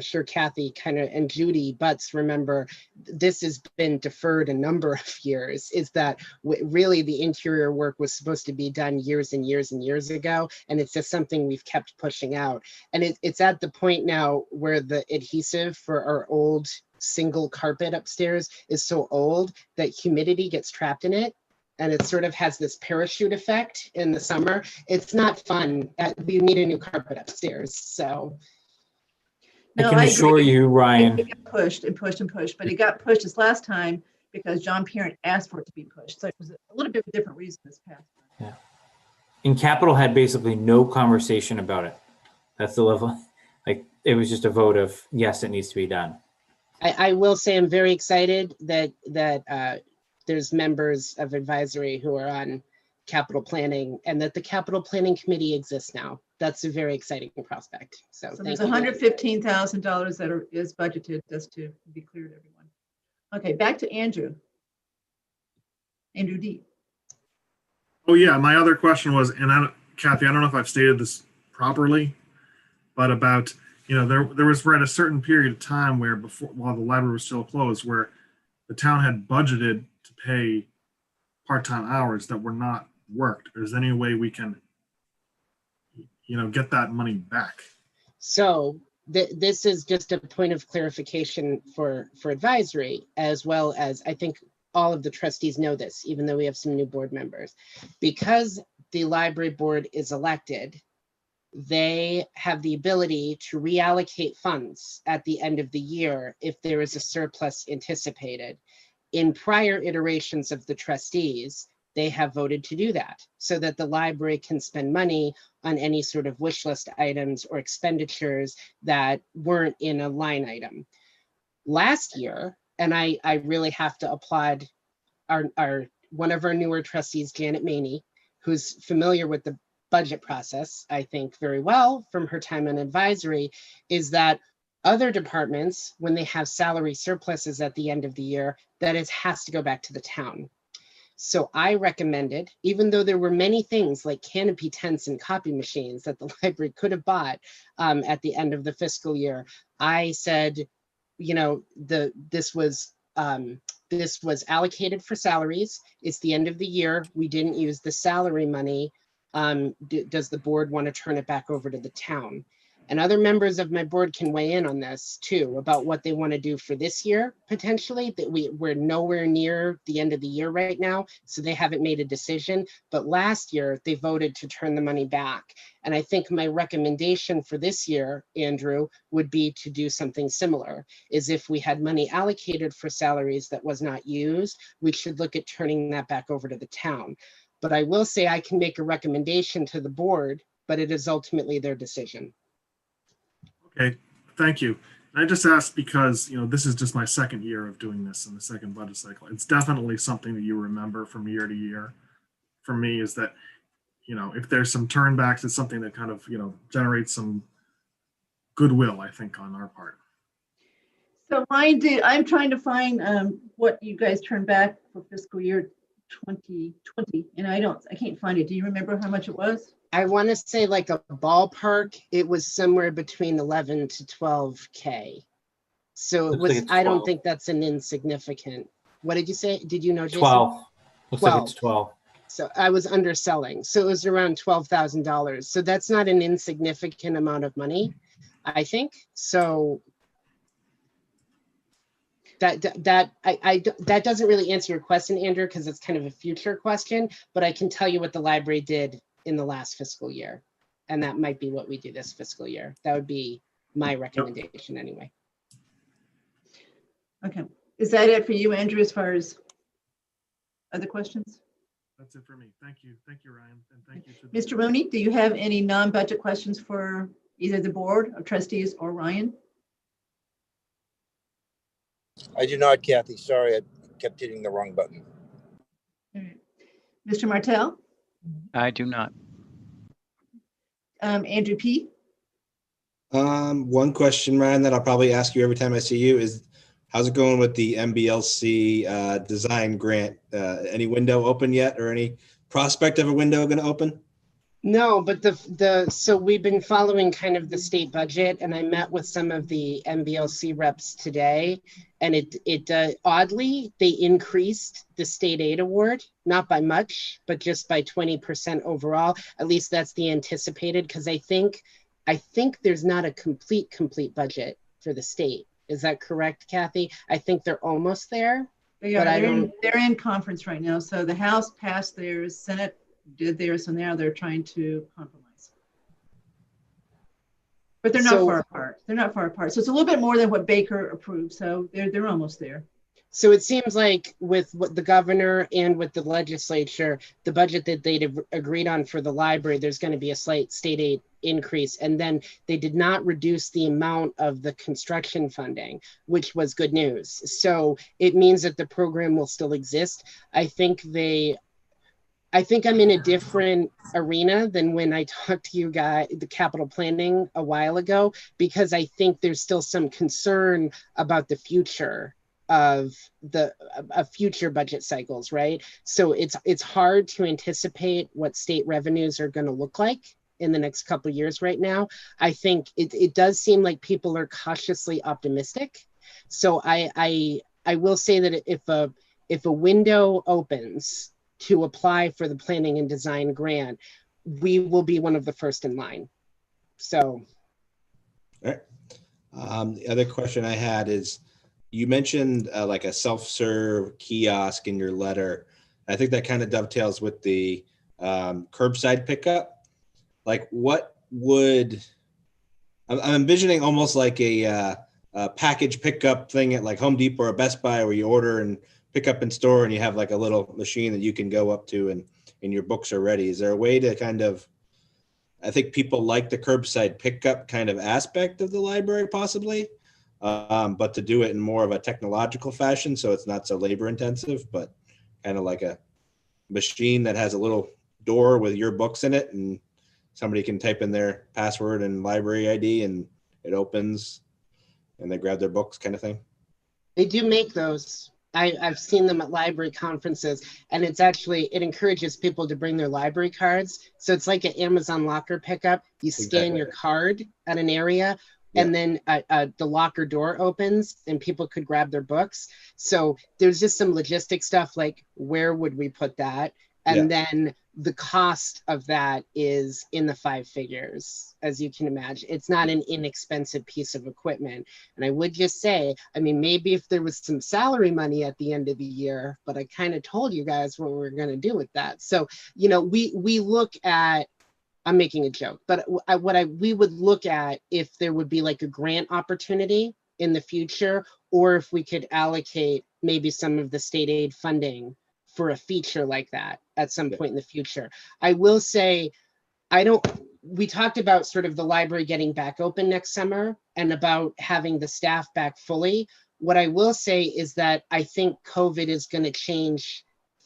sure Kathy and Judy Butts remember this has been deferred a number of years. Is that really the interior work was supposed to be done years and years and years ago, and it's just something we've kept pushing out. And it's at the point now where the adhesive for our old single carpet upstairs is so old that humidity gets trapped in it. And it sort of has this parachute effect in the summer. It's not fun. We need a new carpet upstairs, so. I can assure you, Ryan. It got pushed and pushed and pushed, but it got pushed this last time because John Parent asked for it to be pushed. So it was a little bit of a different reason this past time. Yeah. And Capitol had basically no conversation about it. That's the level. Like it was just a vote of yes, it needs to be done. I will say I'm very excited that there's members of advisory who are on capital planning, and that the capital planning committee exists now. That's a very exciting prospect. So there's $115,000 that is budgeted, just to be clear to everyone. Okay, back to Andrew. Andrew D. Oh yeah, my other question was, and Kathy, I don't know if I've stated this properly, but about, there was at a certain period of time where while the library was still closed, where the town had budgeted to pay part-time hours that were not worked. Is there any way we can, get that money back? So this is just a point of clarification for advisory, as well as I think all of the trustees know this, even though we have some new board members. Because the library board is elected, they have the ability to reallocate funds at the end of the year if there is a surplus anticipated. In prior iterations of the trustees, they have voted to do that so that the library can spend money on any sort of wish list items or expenditures that weren't in a line item. Last year, and I really have to applaud our one of our newer trustees, Janet Maney, who's familiar with the budget process, I think very well from her time on advisory, is that other departments, when they have salary surpluses at the end of the year, that it has to go back to the town. So I recommended, even though there were many things like canopy tents and copy machines that the library could have bought at the end of the fiscal year, I said, this was allocated for salaries. It's the end of the year. We didn't use the salary money. Does the board want to turn it back over to the town? And other members of my board can weigh in on this too, about what they want to do for this year, potentially, that we're nowhere near the end of the year right now, so they haven't made a decision. But last year, they voted to turn the money back. And I think my recommendation for this year, Andrew, would be to do something similar, is if we had money allocated for salaries that was not used, we should look at turning that back over to the town. But I will say I can make a recommendation to the board, but it is ultimately their decision. Okay, thank you. And I just asked because, this is just my second year of doing this in the second budget cycle. It's definitely something that you remember from year to year. For me, is that, if there's some turnbacks, it's something that kind of, generates some goodwill, I think, on our part. So I'm trying to find what you guys turned back for fiscal year 2020, and I can't find it. Do you remember how much it was? I want to say like a ballpark, it was somewhere between 11 to 12K. So it Looks was, like it's I don't 12. think that's an insignificant. What did you say? Did you know, Jason? 12. Looks like 12. it's 12. So I was underselling. So it was around $12,000. So that's not an insignificant amount of money, I think. So that doesn't really answer your question, Andrew, because it's kind of a future question, but I can tell you what the library did in the last fiscal year. And that might be what we do this fiscal year. That would be my recommendation anyway. Okay. Is that it for you, Andrew, as far as other questions? That's it for me. Thank you. Thank you, Ryan. And thank you to Mr. Rooney, do you have any non-budget questions for either the board of trustees or Ryan? I do not, Kathy. Sorry, I kept hitting the wrong button. All right. Mr. Martell? I do not. Andrew P? One question, Ryan, that I'll probably ask you every time I see you is, how's it going with the MBLC design grant? Any window open yet, or any prospect of a window going to open? No, but so we've been following kind of the state budget, and I met with some of the MBLC reps today, and it oddly, they increased the state aid award, not by much, but just by 20% overall. At least that's the anticipated, because I think there's not a complete budget for the state. Is that correct, Kathy? I think they're almost there. They're in conference right now. So the House passed theirs, Senate did theirs, so now they're trying to compromise. But they're not far apart. They're not far apart. So it's a little bit more than what Baker approved. So they're almost there. So it seems like with what the governor and with the legislature, the budget that they'd agreed on for the library, there's going to be a slight state aid increase. And then they did not reduce the amount of the construction funding, which was good news. So it means that the program will still exist. I think I'm in a different arena than when I talked to you guys, the capital planning a while ago, because I think there's still some concern about the future of future budget cycles, right? So it's hard to anticipate what state revenues are going to look like in the next couple of years right now. I think it does seem like people are cautiously optimistic. So I will say that if a window opens to apply for the planning and design grant, we will be one of the first in line. So. All right. The other question I had is, you mentioned like a self-serve kiosk in your letter. I think that kind of dovetails with the curbside pickup. Like what would, I'm envisioning almost like a package pickup thing at like Home Depot or Best Buy, where you order and pick up in store and you have like a little machine that you can go up to and your books are ready. Is there a way to kind of, I think people like the curbside pickup kind of aspect of the library possibly, but to do it in more of a technological fashion so it's not so labor intensive, but kind of like a machine that has a little door with your books in it and somebody can type in their password and library ID and it opens and they grab their books kind of thing? They do make those. I've seen them at library conferences, and it encourages people to bring their library cards. So it's like an Amazon locker pickup. You scan your card at an area, and then the locker door opens and people could grab their books. So there's just some logistic stuff like, where would we put that? And then the cost of that is in the 5 figures, as you can imagine. It's not an inexpensive piece of equipment. And I would just say, I mean, maybe if there was some salary money at the end of the year, but I kind of told you guys what we're going to do with that. So, you know, we look at, I'm making a joke, but we would look at if there would be like a grant opportunity in the future, or if we could allocate maybe some of the state aid funding for a feature like that at some point in the future. I will say, we talked about sort of the library getting back open next summer and about having the staff back fully. What I will say is that I think COVID is going to change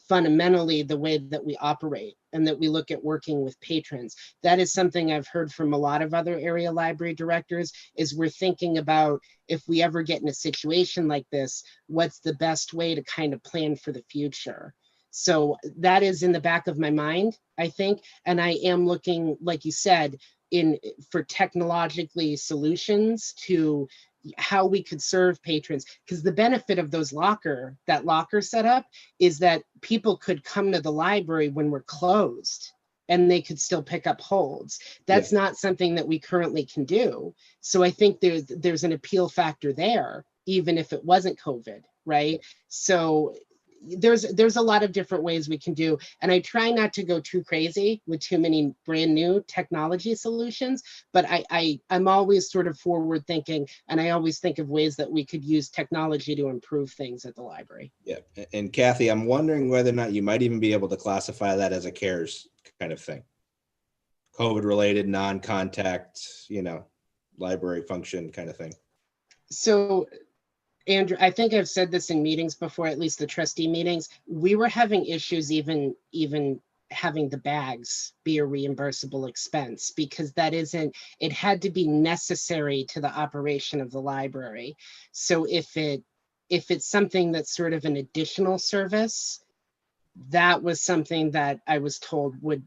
fundamentally the way that we operate and that we look at working with patrons. That is something I've heard from a lot of other area library directors, is we're thinking about, if we ever get in a situation like this, what's the best way to kind of plan for the future. So that is in the back of my mind, I think. And I am looking, like you said, for technologically solutions to how we could serve patrons, because the benefit of that locker setup is that people could come to the library when we're closed and they could still pick up holds. That's not something that we currently can do. So I think there's an appeal factor there, even if it wasn't COVID, right? So there's a lot of different ways we can do, and I try not to go too crazy with too many brand new technology solutions, but I'm always sort of forward thinking, and I always think of ways that we could use technology to improve things at the library. Yeah, and Kathy, I'm wondering whether or not you might even be able to classify that as a CARES kind of thing. COVID related, non-contact, you know, library function kind of thing. So Andrew, I think I've said this in meetings before, at least the trustee meetings, we were having issues even having the bags be a reimbursable expense, because it had to be necessary to the operation of the library. So if it's something that's sort of an additional service, that was something that I was told would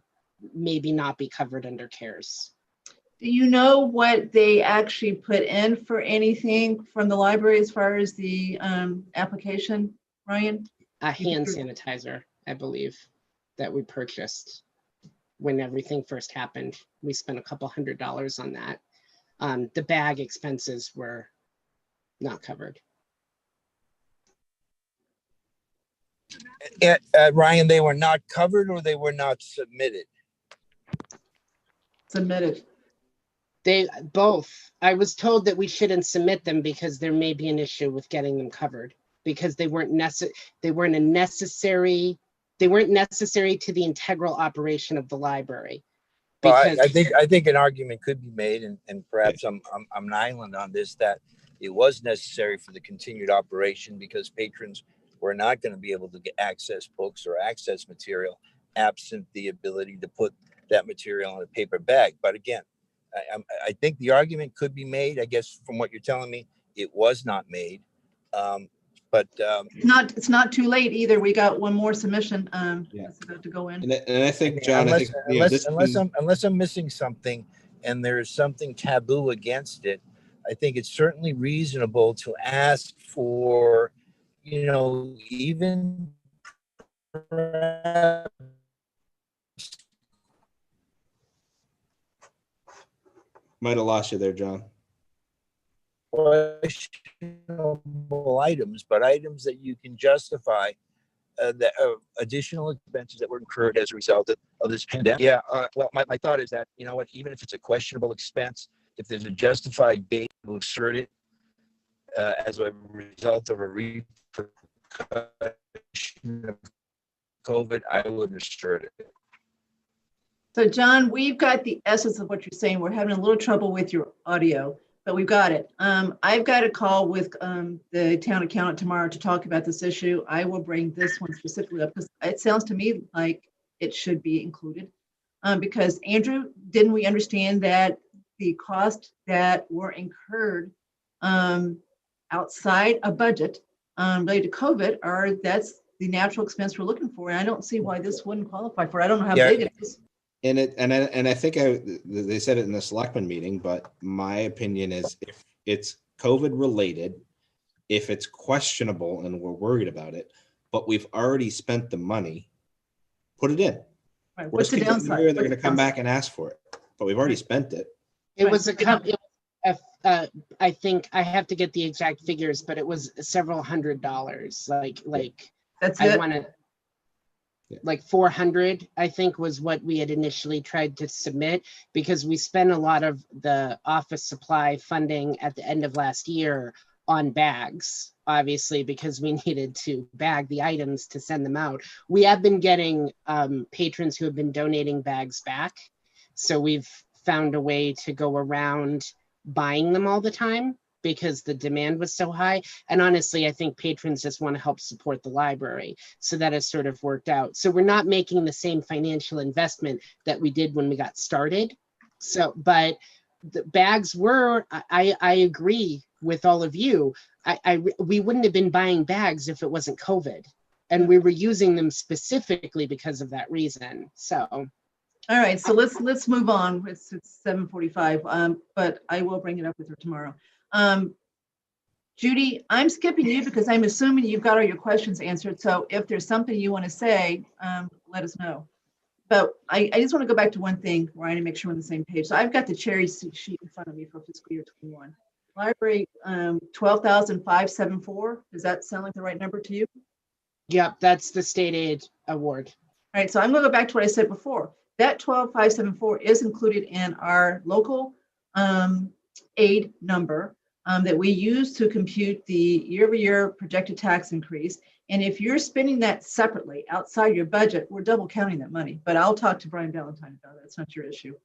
maybe not be covered under CARES. Do you know what they actually put in for anything from the library as far as the application, Ryan? A hand sanitizer, I believe, that we purchased when everything first happened. We spent a couple $100s on that. The bag expenses were not covered. Ryan, they were not covered, or they were not submitted? Submitted. They both. I was told that we shouldn't submit them because there may be an issue with getting them covered, because they weren't necessary to the integral operation of the library. Well, I think an argument could be made, and perhaps I'm an island on this, that it was necessary for the continued operation because patrons were not going to be able to access books or access material absent the ability to put that material in a paper bag. But again, I think the argument could be made. I guess from what you're telling me, it was not made. But it's not too late either. We got one more submission that's about to go in. And I think, John, unless I'm missing something and there's something taboo against it, I think it's certainly reasonable to ask for, you know, even might have lost you there, John. Questionable items, but items that you can justify the additional expenses that were incurred as a result of this pandemic. Yeah, well, my thought is that, you know what, even if it's a questionable expense, if there's a justified base to assert it as a result of a repercussion of COVID, I would assert it. So John, we've got the essence of what you're saying. We're having a little trouble with your audio, but we've got it. I've got a call with the town accountant tomorrow to talk about this issue. I will bring this one specifically up because it sounds to me like it should be included. Because Andrew, didn't we understand that the costs that were incurred outside a budget related to COVID that's the natural expense we're looking for. And I don't see why this wouldn't qualify for it. I don't know how big it is. And I think they said it in the selectmen meeting, but my opinion is if it's COVID related, if it's questionable and we're worried about it, but we've already spent the money, put it in. Right. What's the Worst case scenario, downside? they're What's gonna the come downside? back and ask for it, but we've already spent it. It Right. was I think I have to get the exact figures, but it was several $100s. Like That's I it. want to, Yeah. like 400, I think was what we had initially tried to submit, because we spent a lot of the office supply funding at the end of last year on bags, obviously, because we needed to bag the items to send them out. We have been getting patrons who have been donating bags back. So we've found a way to go around buying them all the time because the demand was so high. And honestly, I think patrons just want to help support the library. So that has sort of worked out. So we're not making the same financial investment that we did when we got started. So, but the bags were, I agree with all of you. We wouldn't have been buying bags if it wasn't COVID. And we were using them specifically because of that reason. So. All right, so let's move on. It's 7:45, but I will bring it up with her tomorrow. Judy, I'm skipping you because I'm assuming you've got all your questions answered. So if there's something you want to say, let us know. But I just want to go back to one thing, Ryan, to make sure we're on the same page. So I've got the cherry sheet in front of me for fiscal year 21. Library, 12,574. Does that sound like the right number to you? Yep, that's the state aid award. All right, so I'm going to go back to what I said before. That 12,574 is included in our local aid number that we use to compute the year-over-year projected tax increase. And if you're spending that separately outside your budget, we're double counting that money. But I'll talk to Brian Valentine about that. It's not your issue.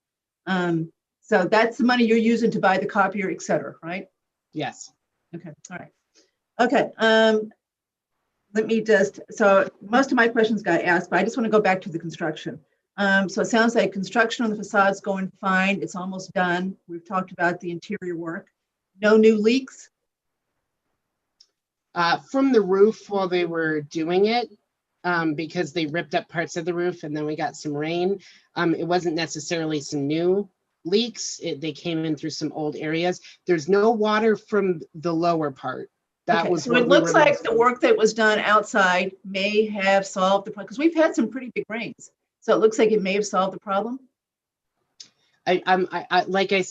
So that's the money you're using to buy the copier, et cetera, right? Yes. Okay, all right. Okay, let me just, so most of my questions got asked, but I just want to go back to the construction. So it sounds like construction on the facade's going fine. It's almost done. We've talked about the interior work. No new leaks? From the roof while they were doing it, because they ripped up parts of the roof and then we got some rain. It wasn't necessarily some new leaks. They came in through some old areas. There's no water from the lower part. That was so what it we looks were like the work that was done outside may have solved the problem, because we've had some pretty big rains. So it looks like it may have solved the problem. Like I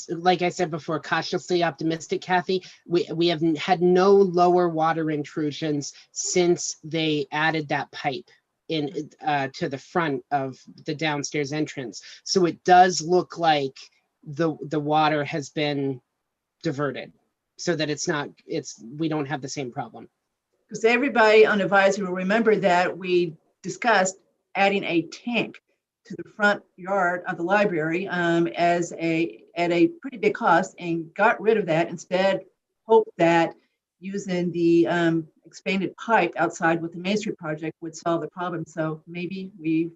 said before, cautiously optimistic, Kathy. We have had no lower water intrusions since they added that pipe in to the front of the downstairs entrance. So it does look like the water has been diverted, so that we don't have the same problem. Because everybody on advisory will remember that we discussed adding a tank to the front yard of the library at a pretty big cost, and got rid of that. Instead, hoped that using the expanded pipe outside with the Main Street project would solve the problem. So maybe we're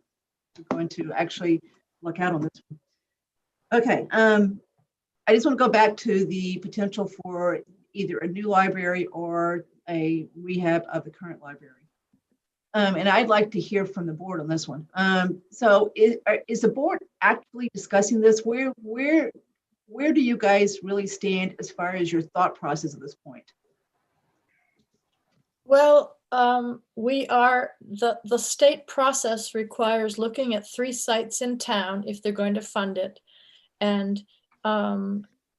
going to actually look out on this one. Okay, I just want to go back to the potential for either a new library or a rehab of the current library. And I'd like to hear from the board on this one. So is the board actively discussing this? Where do you guys really stand as far as your thought process at this point? Well, we are, the state process requires looking at 3 sites in town if they're going to fund it. And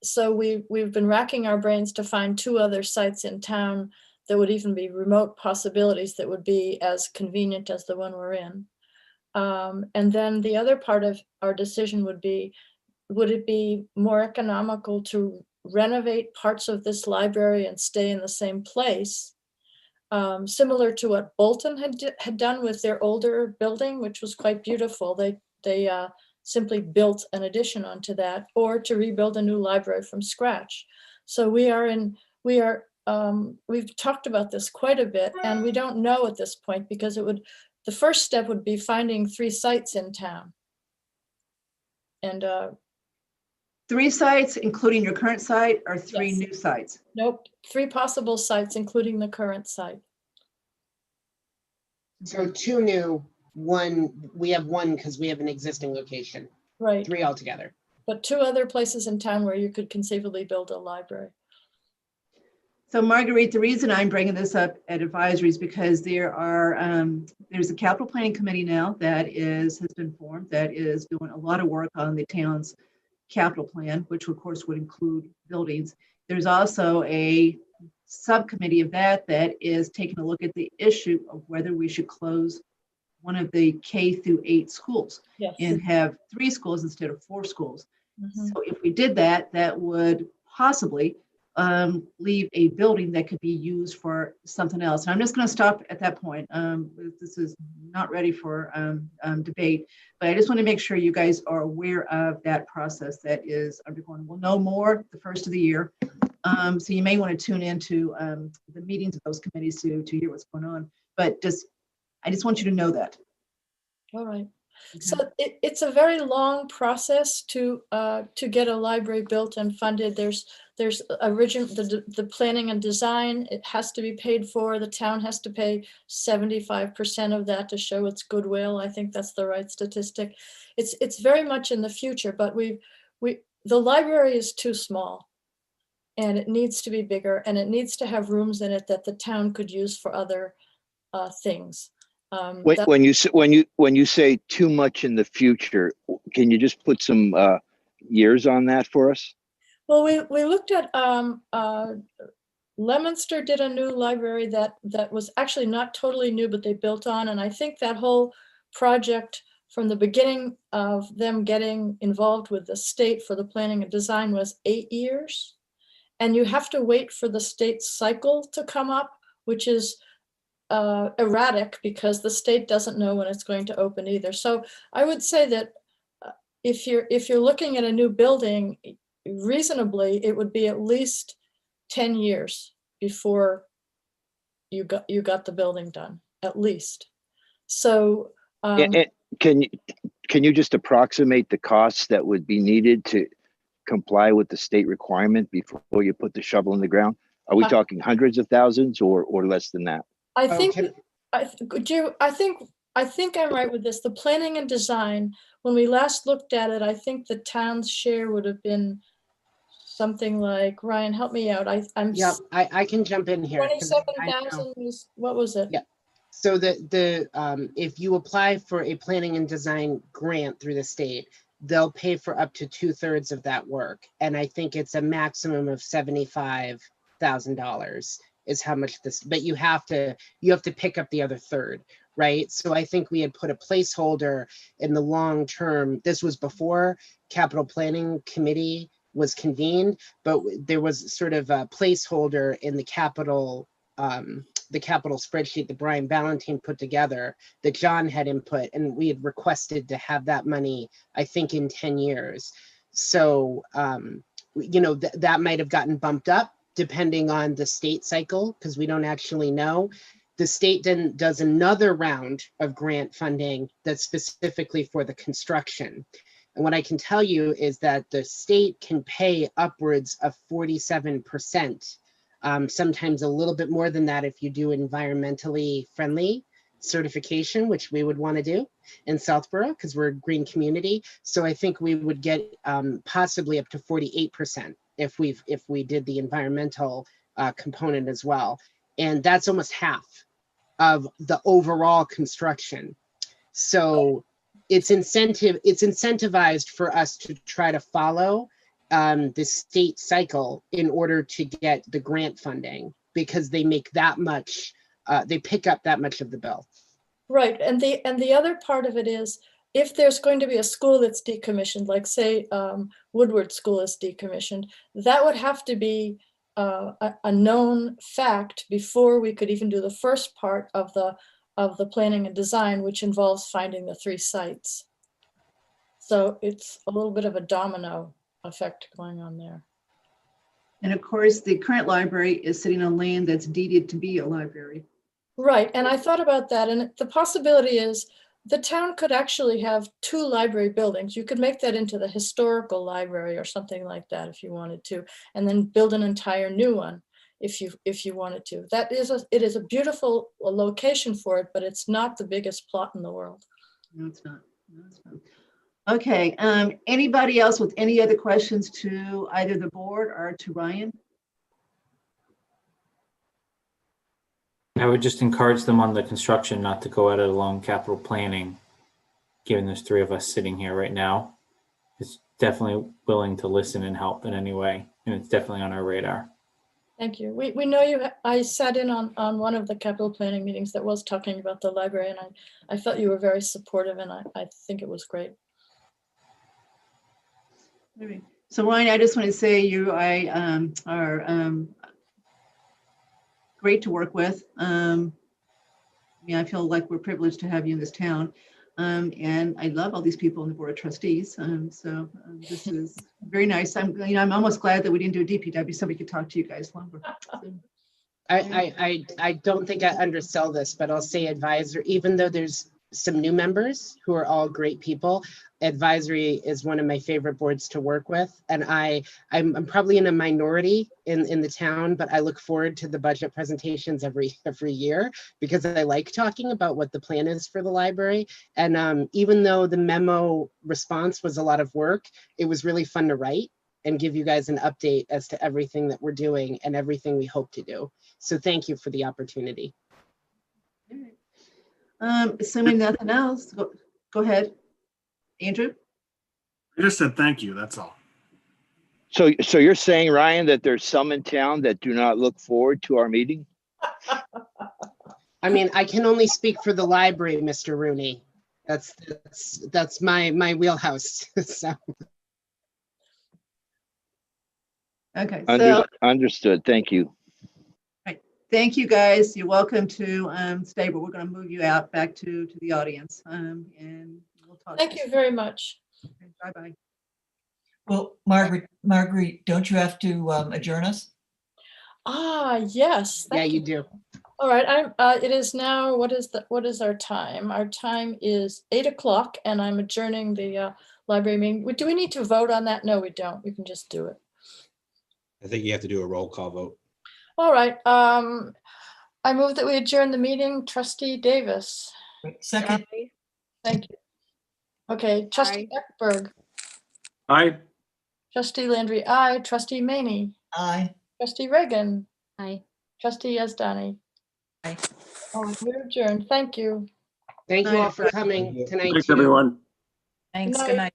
so we've been racking our brains to find 2 other sites in town that would even be remote possibilities that would be as convenient as the one we're in. And then the other part of our decision would be, would it be more economical to renovate parts of this library and stay in the same place? Similar to what Bolton had done with their older building, which was quite beautiful. They simply built an addition onto that, or to rebuild a new library from scratch. So we've talked about this quite a bit, and we don't know at this point, because the first step would be finding 3 sites in town. And 3 sites, including your current site, or 3 Yes. new sites? Nope, 3 possible sites, including the current site. So 2 new, 1, we have 1 because we have an existing location, Right. 3 altogether. But 2 other places in town where you could conceivably build a library. So Marguerite, the reason I'm bringing this up at advisory is because there's a capital planning committee now that has been formed that is doing a lot of work on the town's capital plan, which of course would include buildings. There's also a subcommittee of that is taking a look at the issue of whether we should close one of the K through 8 schools and have 3 schools instead of 4 schools. So if we did that, that would possibly leave a building that could be used for something else. And I'm just going to stop at that point. This is not ready for debate, but I just want to make sure you guys are aware of that process that is undergoing. We'll know more the first of the year. So you may want to tune into the meetings of those committees to hear what's going on. But I just want you to know that. All right. Okay. So it's a very long process to get a library built and funded. There's the planning and design. It has to be paid for. The town has to pay 75% of that to show its goodwill. I think that's the right statistic. It's very much in the future, but the library is too small, and it needs to be bigger, and it needs to have rooms in it that the town could use for other things. When you say too much in the future, can you just put some years on that for us? Well, we looked at Leominster did a new library that was actually not totally new, but they built on, and I think that whole project from the beginning of them getting involved with the state for the planning and design was 8 years, and you have to wait for the state cycle to come up, which is erratic because the state doesn't know when it's going to open either. So I would say that if you're looking at a new building, reasonably it would be at least 10 years before you got the building done, at least. So can you just approximate the costs that would be needed to comply with the state requirement before you put the shovel in the ground? Are we talking hundreds of thousands or less than that? I think I'm right with this. The planning and design, when we last looked at it, I think the town's share would have been something like, Ryan, help me out. I can jump in here. 27,000 was, what was it? Yeah. So if you apply for a planning and design grant through the state, they'll pay for up to 2/3 of that work, and I think it's a maximum of $75,000 is how much this. But you have to pick up the other third, right? So I think we had put a placeholder in the long term. This was before capital planning committee was convened, but there was sort of a placeholder in the capital spreadsheet that Brian Valentine put together that John had input, and we had requested to have that money, I think, in 10 years. So, that might have gotten bumped up depending on the state cycle, because we don't actually know. The state then does another round of grant funding that's specifically for the construction. And what I can tell you is that the state can pay upwards of 47%, sometimes a little bit more than that if you do environmentally friendly certification, which we would want to do in Southborough because we're a green community. So I think we would get possibly up to 48% if we did the environmental component as well. And that's almost half of the overall construction. So it's incentivized for us to try to follow the state cycle in order to get the grant funding, because they make that much, they pick up that much of the bill. Right, and the other part of it is, if there's going to be a school that's decommissioned, like say Woodward School is decommissioned, that would have to be a known fact before we could even do the first part of the planning and design, which involves finding the 3 sites. So it's a little bit of a domino effect going on there. And of course, the current library is sitting on land that's deeded to be a library. Right, and I thought about that, and the possibility is the town could actually have 2 library buildings. You could make that into the historical library or something like that if you wanted to, and then build an entire new one if you wanted to. It is a beautiful location for it, but it's not the biggest plot in the world. No, it's not. No, it's not. Okay, anybody else with any other questions to either the board or to Ryan? I would just encourage them on the construction not to go at it along capital planning, given there's three of us sitting here right now. It's definitely willing to listen and help in any way, and it's definitely on our radar. Thank you. We know you, I sat in on one of the capital planning meetings that was talking about the library, and I felt you were very supportive, and I think it was great. Maybe. So Ryan, I just want to say you are great to work with. I feel like we're privileged to have you in this town. And I love all these people on the Board of Trustees. This is very nice. I'm almost glad that we didn't do a DPW so we could talk to you guys longer. I don't think I undersell this, but I'll say advisor, even though there's some new members who are all great people, advisory is one of my favorite boards to work with. And I'm probably in a minority in the town, but I look forward to the budget presentations every year because I like talking about what the plan is for the library. And even though the memo response was a lot of work, it was really fun to write and give you guys an update as to everything that we're doing and everything we hope to do. So thank you for the opportunity. Assuming nothing else, go ahead. Andrew? I just said thank you, that's all. So you're saying, Ryan, that there's some in town that do not look forward to our meeting? I mean, I can only speak for the library, Mr. Rooney. That's my wheelhouse. So. Okay. So Understood. Thank you. right. Thank you, guys. You're welcome to stay, but we're going to move you out back to the audience. And we'll talk. Thank you very much. Okay, bye-bye. Well, Marguerite, don't you have to adjourn us? Ah, yes. Yeah, thank you do. All right. It is now, what is our time? Our time is 8 o'clock and I'm adjourning the library meeting. Do we need to vote on that? No, we don't. We can just do it. I think you have to do a roll call vote. All right. I move that we adjourn the meeting. Trustee Davis. Second. Thank you. Okay. Trustee Beckberg. Aye. Trustee Landry, aye. Trustee Maney. Aye. Trustee Reagan. Aye. Trustee Yazdani. Aye. We're adjourned. Thank you. Thank you all for coming tonight. Thanks, too. everyone. Thanks. Good Good night.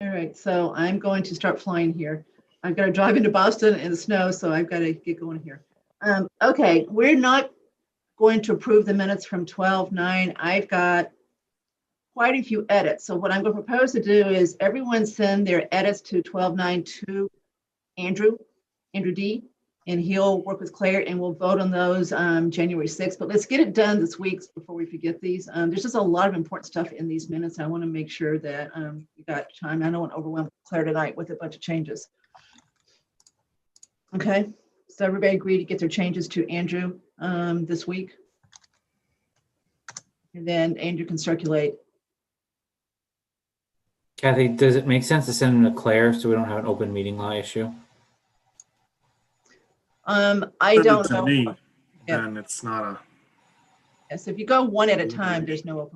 All right, so I'm going to start flying here. I've got to drive into Boston in the snow, so I've got to get going here. Okay, we're not going to approve the minutes from 12/9. I've got quite a few edits. So what I'm going to propose to do is everyone send their edits to 12/9 to Andrew D, and he'll work with Claire and we'll vote on those January 6th. But let's get it done this week before we forget these. There's just a lot of important stuff in these minutes. I want to make sure that we got time. I don't want to overwhelm Claire tonight with a bunch of changes. Okay, so everybody agree to get their changes to Andrew this week. And then Andrew can circulate. Kathy, does it make sense to send them to Claire so we don't have an open meeting law issue? I Send it don't to know. me, Yeah. and it's not a, Yes, if you go one at a time, there's no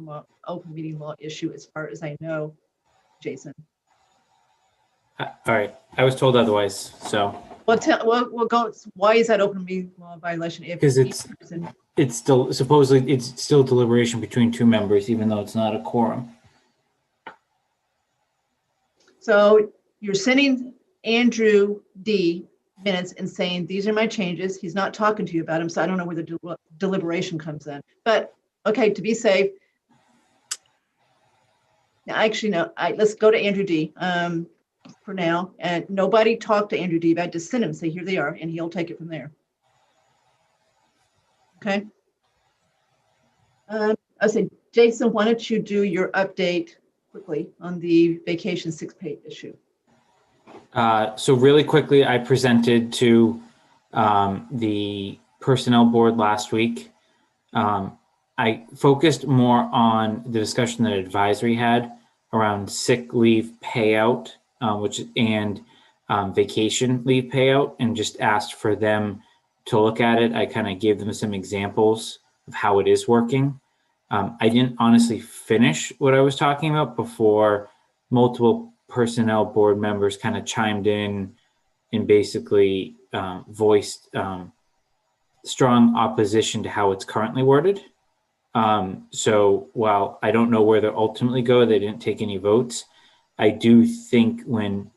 open meeting law issue as far as I know, Jason. All right, I was told otherwise, so. We'll go, why is that open meeting law violation? Because it's still supposedly, it's still deliberation between two members, even though it's not a quorum. So you're sending Andrew D minutes and saying, these are my changes. He's not talking to you about them, so I don't know where the deliberation comes in. But okay, to be safe. Now, actually, no, let's go to Andrew D for now. And nobody talk to Andrew D about it. Just send him, say, here they are, and he'll take it from there. Okay. I said, Jason, why don't you do your update quickly on the vacation sick pay issue? So really quickly, I presented to the personnel board last week. I focused more on the discussion that advisory had around sick leave payout, and vacation leave payout, and just asked for them to look at it. I kind of gave them some examples of how it is working. I didn't honestly finish what I was talking about before multiple personnel board members kind of chimed in and basically voiced strong opposition to how it's currently worded. So while I don't know where they'll ultimately go, they didn't take any votes. I do think when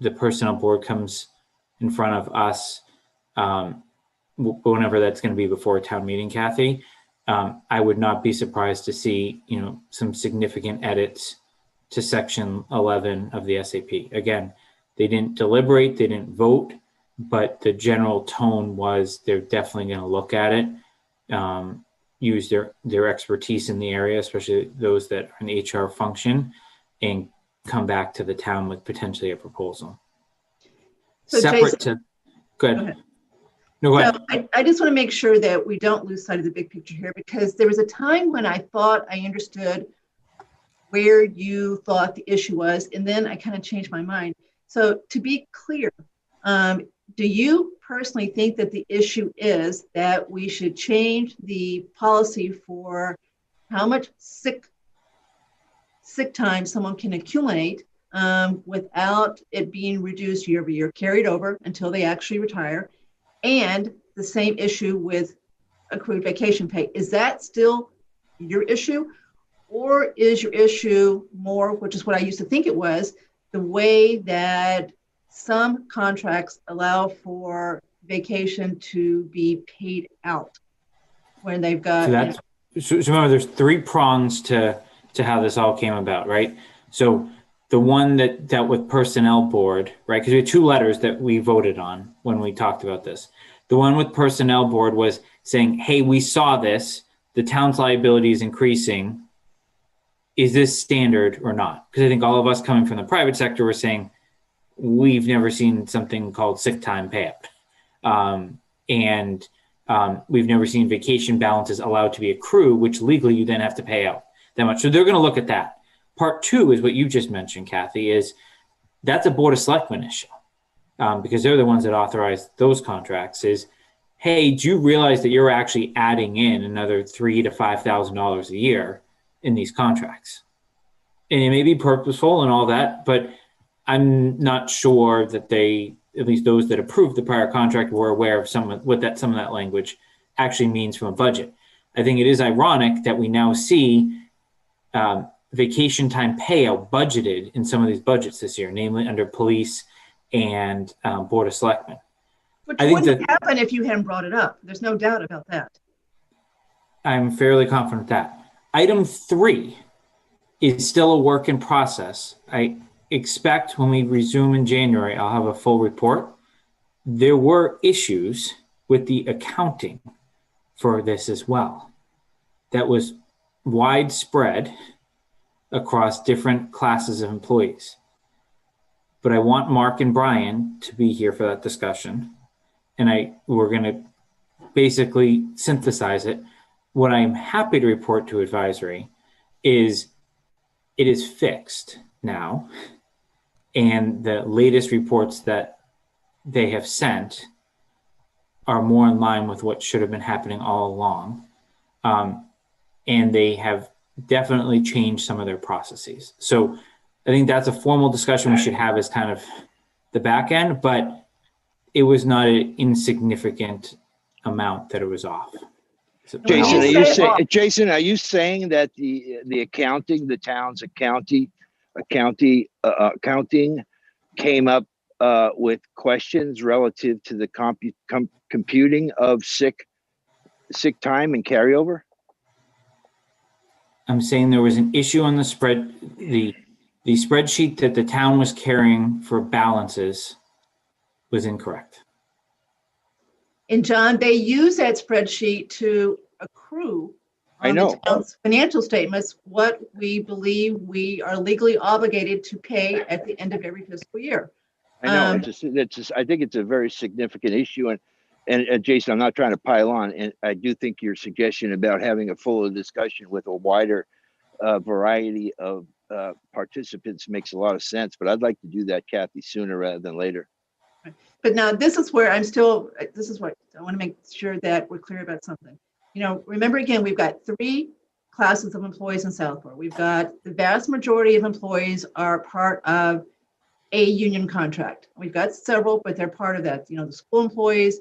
the personnel board comes in front of us, whenever that's going to be before a town meeting, Kathy, I would not be surprised to see, some significant edits to section 11 of the SAP. Again, they didn't deliberate, they didn't vote, but the general tone was they're definitely going to look at it, use their expertise in the area, especially those that are in HR function, and come back to the town with potentially a proposal. So Separate Jason, go go ahead. No, go ahead. So I just want to make sure that we don't lose sight of the big picture here, because there was a time when I thought I understood where you thought the issue was, and then I kind of changed my mind. So to be clear, do you personally think that the issue is that we should change the policy for how much sick time someone can accumulate without it being reduced year over year, carried over until they actually retire? And the same issue with accrued vacation pay. Is that still your issue? Or is your issue more, which is what I used to think it was, the way that some contracts allow for vacation to be paid out when they've got. So remember, there's 3 prongs to how this all came about, right? So the one that dealt with personnel board, right? Because we had 2 letters that we voted on when we talked about this. The one with personnel board was saying, hey, we saw this, the town's liability is increasing. Is this standard or not? Because I think all of us coming from the private sector were saying, we've never seen something called sick time payout. And we've never seen vacation balances allowed to be accrued, which legally you then have to pay out that much. So they're going to look at that. Part 2 is what you just mentioned, Kathy, is that's a Board of Selectmen issue, because they're the ones that authorize those contracts. Is, hey, do you realize that you're actually adding in another $3,000 to $5,000 a year in these contracts? And it may be purposeful and all that, but I'm not sure that they, at least those that approved the prior contract, were aware of some of that language actually means from a budget. I think it is ironic that we now see vacation time payout budgeted in some of these budgets this year, namely under police and Board of Selectmen. Which wouldn't happen if you hadn't brought it up. There's no doubt about that. I'm fairly confident that. Item 3 is still a work in process. I expect when we resume in January, I'll have a full report. There were issues with the accounting for this as well. That was widespread across different classes of employees. But I want Mark and Brian to be here for that discussion. And we're going to basically synthesize it. What I'm happy to report to advisory is it is fixed now. And the latest reports that they have sent are more in line with what should have been happening all along. And they have definitely changed some of their processes. So I think that's a formal discussion we should have as kind of the back end, but it was not an insignificant amount that it was off. So Jason, are you saying that the accounting, the town's accounting came up with questions relative to the computing of sick time and carryover? I'm saying there was an issue on the spreadsheet that the town was carrying for balances was incorrect. And John, they use that spreadsheet to accrue on the town's financial statements what we believe we are legally obligated to pay at the end of every fiscal year. I know. I think it's a very significant issue. And Jason, I'm not trying to pile on, and I do think your suggestion about having a fuller discussion with a wider variety of participants makes a lot of sense. But I'd like to do that, Kathy, sooner rather than later. But now this is where this is what I want to make sure that we're clear about something. Remember again, we've got 3 classes of employees in Southport. We've got the vast majority of employees are part of a union contract. We've got several, but they're part of that. The school employees,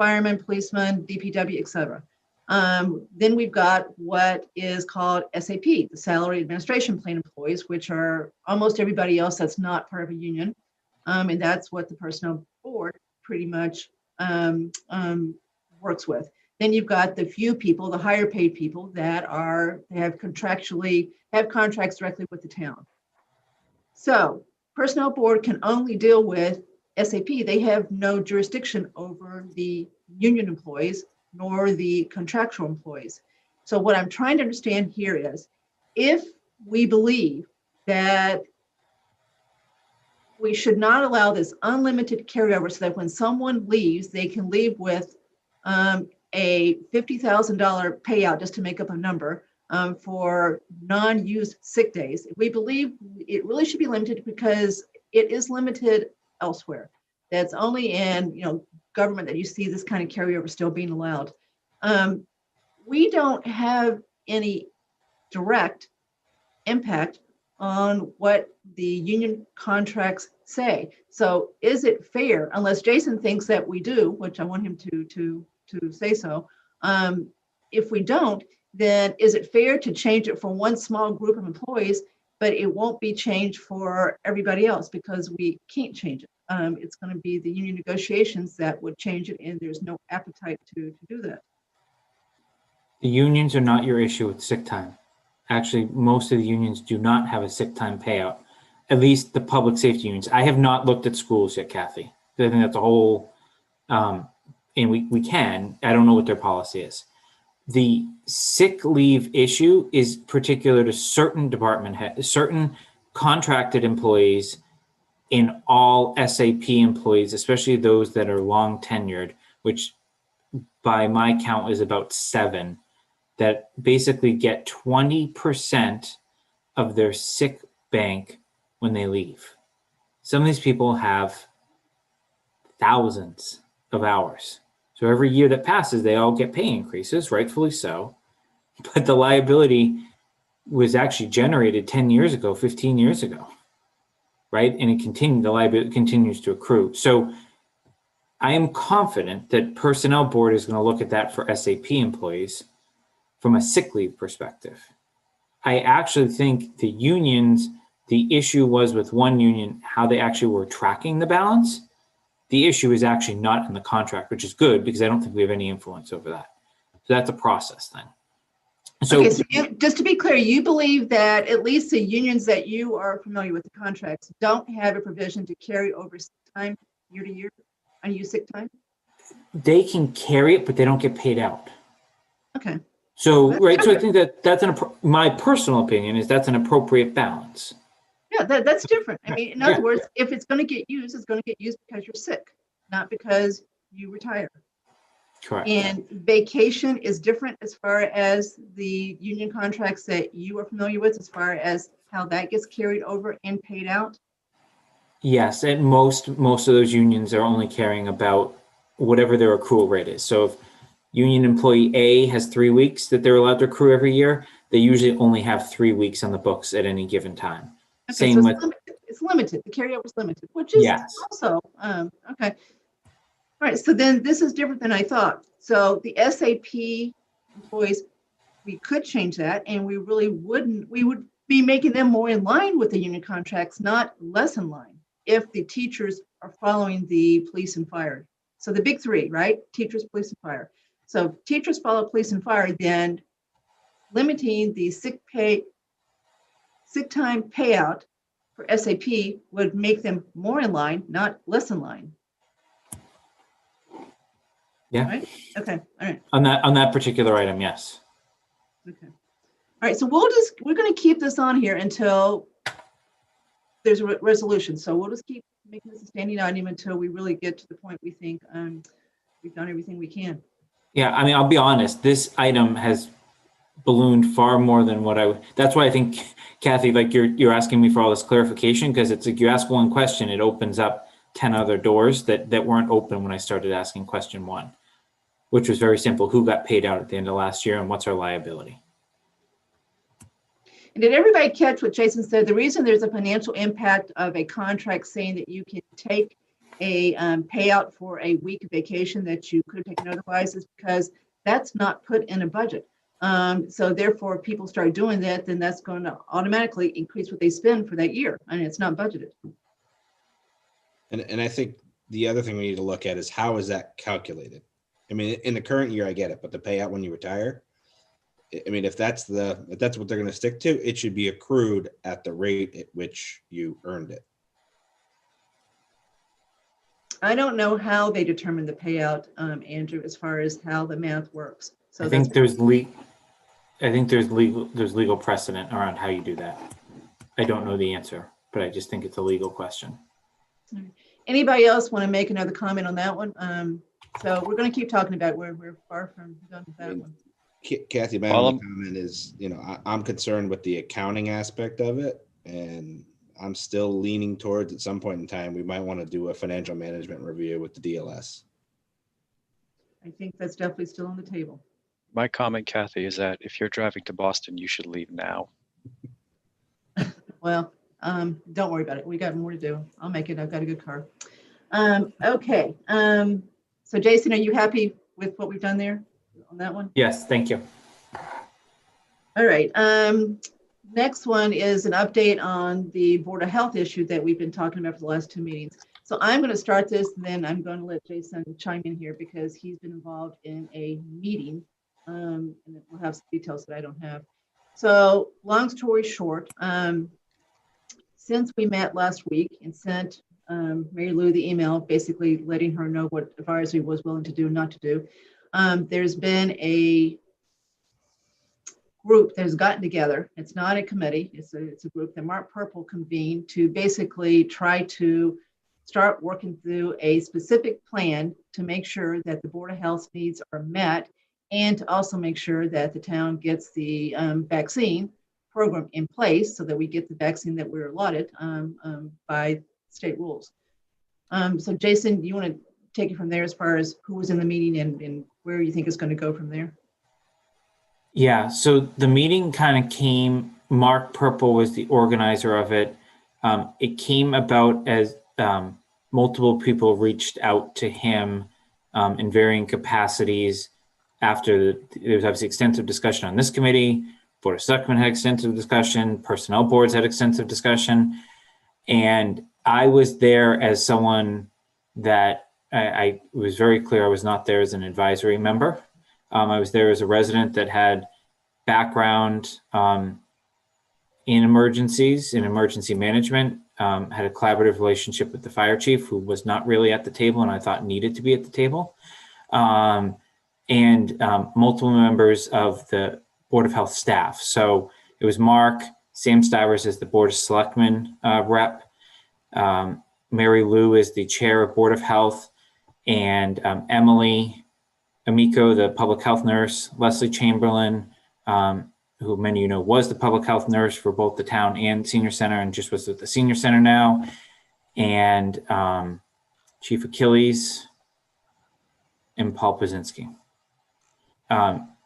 firemen, policemen, DPW, etc. Then we've got what is called SAP, the Salary Administration Plan employees, which are almost everybody else that's not part of a union. And that's what the Personnel Board pretty much works with. Then you've got the few people, the higher paid people that have contracts directly with the town. So Personnel Board can only deal with SAP. They have no jurisdiction over the union employees nor the contractual employees. So what I'm trying to understand here is, if we believe that we should not allow this unlimited carryover so that when someone leaves, they can leave with a $50,000 payout, just to make up a number, for non-used sick days. We believe it really should be limited because it is limited elsewhere. That's only in government that you see this kind of carryover still being allowed. We don't have any direct impact on what the union contracts say. So is it fair, unless Jason thinks that we do, which I want him to say so, if we don't, then is it fair to change it for one small group of employees, but it won't be changed for everybody else because we can't change it? It's going to be the union negotiations that would change it, and there's no appetite to do that. The unions are not your issue with sick time. Actually, most of the unions do not have a sick time payout, at least the public safety unions. I have not looked at schools yet, Kathy. I think that's a whole, and we can. I don't know what their policy is. The sick leave issue is particular to certain department heads, certain contracted employees in all SAP employees, especially those that are long tenured, which by my count is about 7, that basically get 20% of their sick bank when they leave. Some of these people have thousands of hours. So every year that passes, they all get pay increases, rightfully so. But the liability was actually generated 10 years ago, 15 years ago, right? And the liability continues to accrue. So I am confident that Personnel Board is going to look at that for SAP employees from a sick leave perspective. I actually think the unions, the issue was with one union, how they actually were tracking the balance. The issue is actually not in the contract, which is good because I don't think we have any influence over that. So that's a process thing. So, okay, so just to be clear, you believe that at least the unions that you are familiar with, the contracts, don't have a provision to carry over sick time year to year, unused sick time? they can carry it, but they don't get paid out. Okay. So, That's right, so I different. think that's my personal opinion is that's an appropriate balance. Yeah, that's different. I mean, in Yeah. other words, if it's going to get used, it's going to get used because you're sick, not because you retire. Correct. And vacation is different as far as the union contracts that you are familiar with, as far as how that gets carried over and paid out. Yes, and most of those unions are only carrying about whatever their accrual rate is. So if union employee A has 3 weeks that they're allowed to accrue every year, they usually only have 3 weeks on the books at any given time. Okay, Same so with it's limited. The carryover is limited, which is yes. also okay. All right, so then this is different than I thought. So the SAP employees, we could change that, and we really wouldn't. We would be making them more in line with the union contracts, not less in line, if the teachers are following the police and fire. So the big three, right? Teachers, police, and fire. So if teachers follow police and fire, then limiting the sick time payout for SAP would make them more in line, not less in line. Yeah. Right? Okay. All right. On that particular item, yes. Okay. All right. So we're going to keep this on here until there's a resolution. So we'll just keep making this a standing item until we really get to the point we think we've done everything we can. Yeah, I mean, I'll be honest, this item has ballooned far more than what that's why I think, Kathy, like you're asking me for all this clarification, because it's like you ask one question, it opens up 10 other doors that weren't open when I started asking question 1, which was very simple. Who got paid out at the end of last year and what's our liability? And did everybody catch what Jason said? The reason there's a financial impact of a contract saying that you can take a payout for a week of vacation that you could have taken otherwise is because that's not put in a budget. So therefore, if people start doing that, then that's going to automatically increase what they spend for that year, and it's not budgeted. And I think the other thing we need to look at is how is that calculated? I mean, in the current year, I get it, but the payout when you retire, I mean, if that's what they're going to stick to, it should be accrued at the rate at which you earned it. I don't know how they determine the payout, Andrew, as far as how the math works. So I think there's legal precedent around how you do that. I don't know the answer, but I just think it's a legal question. Anybody else want to make another comment on that one? So we're going to keep talking about where we're far from done with that one. Kathy, my only comment is, I'm concerned with the accounting aspect of it, and I'm still leaning towards at some point in time, we might want to do a financial management review with the DLS. I think that's definitely still on the table. My comment, Kathy, is that if you're driving to Boston, you should leave now. Well, don't worry about it. We got more to do. I'll make it. I've got a good car. Okay. So Jason, are you happy with what we've done there on that one? Yes, thank you. All right. Next one is an update on the Board of Health issue that we've been talking about for the last 2 meetings. So I'm going to start this, and then I'm going to let Jason chime in here because he's been involved in a meeting, and we'll have some details that I don't have. So long story short, since we met last week and sent Mary Lou the email, basically letting her know what advisory was willing to do and not to do, there's been a group that has gotten together. It's not a committee. It's a group that Mark Purple convened to basically try to start working through a specific plan to make sure that the Board of Health needs are met, and to also make sure that the town gets the vaccine program in place so that we get the vaccine that we're allotted by state rules. So Jason, you want to take it from there as far as who was in the meeting and where you think it's going to go from there? Yeah, so the meeting kind of came, Mark Purple was the organizer of it. It came about as multiple people reached out to him in varying capacities after there was obviously extensive discussion on this committee. Board of Selectmen had extensive discussion, personnel boards had extensive discussion. And I was there as someone that I was very clear I was not there as an advisory member. I was there as a resident that had background in emergencies, in emergency management, had a collaborative relationship with the fire chief who was not really at the table and I thought needed to be at the table. And multiple members of the Board of Health staff. So it was Mark, Sam Stivers as the Board of Selectmen rep, Mary Lou is the chair of Board of Health, and Emily Amico, the public health nurse, Leslie Chamberlain, who many of you know was the public health nurse for both the town and senior center and just was at the senior center now, and Chief Achilles and Paul Pazinski.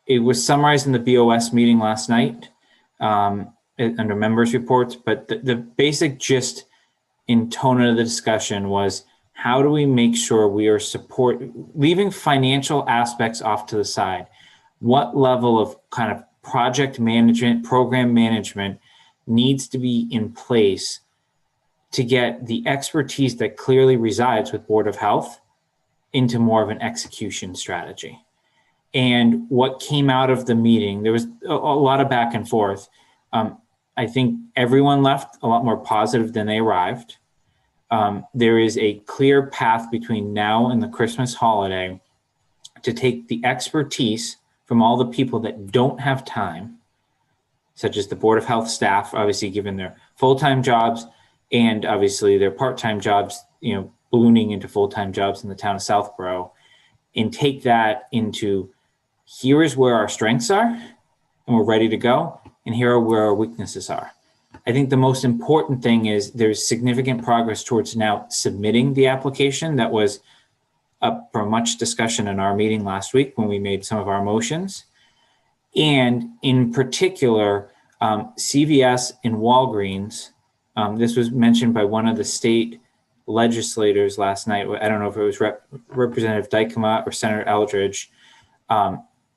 It was summarized in the BOS meeting last night under members reports, but the basic gist in tone of the discussion was, how do we make sure we are leaving financial aspects off to the side? What level of kind of project management, program management needs to be in place to get the expertise that clearly resides with Board of Health into more of an execution strategy? And what came out of the meeting, there was a lot of back and forth. I think everyone left a lot more positive than they arrived. There is a clear path between now and the Christmas holiday to take the expertise from all the people that don't have time, such as the Board of Health staff, obviously given their full-time jobs and obviously their part-time jobs, ballooning into full-time jobs in the town of Southborough, and take that into, here is where our strengths are and we're ready to go, and here are where our weaknesses are. I think the most important thing is there's significant progress towards now submitting the application that was up for much discussion in our meeting last week when we made some of our motions. And in particular, CVS and Walgreens, this was mentioned by one of the state legislators last night. I don't know if it was Representative Dykema or Senator Eldridge.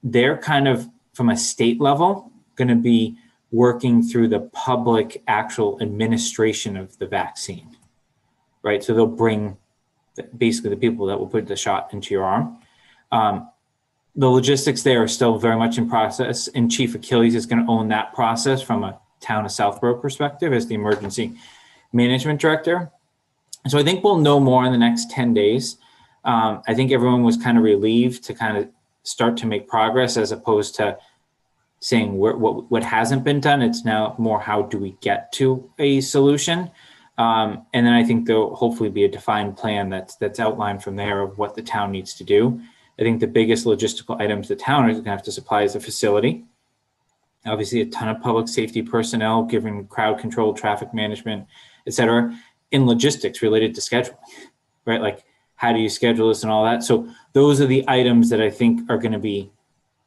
They're kind of, from a state level, going to be working through the public actual administration of the vaccine, right? So they'll bring basically the people that will put the shot into your arm. The logistics there are still very much in process, and Chief Achilles is going to own that process from a town of Southborough perspective as the emergency management director. So I think we'll know more in the next 10 days. I think everyone was kind of relieved to kind of start to make progress as opposed to saying what hasn't been done. It's now more how do we get to a solution? And then I think there'll hopefully be a defined plan that's outlined from there of what the town needs to do. I think the biggest logistical items the town is going to have to supply is a facility. Obviously, a ton of public safety personnel, given crowd control, traffic management, et cetera, in logistics related to scheduling, right? Like, how do you schedule this and all that? So those are the items that I think are going to be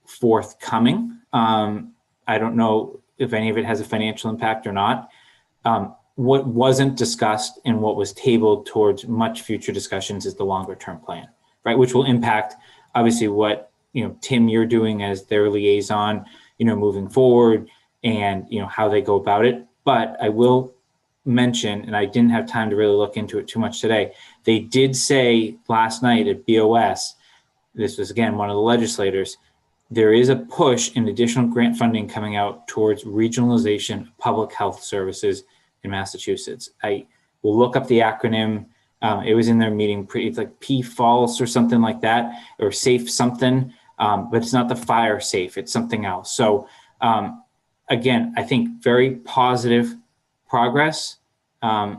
forthcoming. I don't know if any of it has a financial impact or not. What wasn't discussed and what was tabled towards much future discussions is the longer term plan, right? Which will impact obviously what, Tim, you're doing as their liaison, moving forward and, how they go about it. But I will mention, and I didn't have time to really look into it too much today, they did say last night at BOS, this was again, one of the legislators, there is a push in additional grant funding coming out towards regionalization of public health services in Massachusetts. I will look up the acronym. It was in their meeting. It's like PFALS or something like that, or safe something, but it's not the fire safe. It's something else. So again, I think very positive progress. A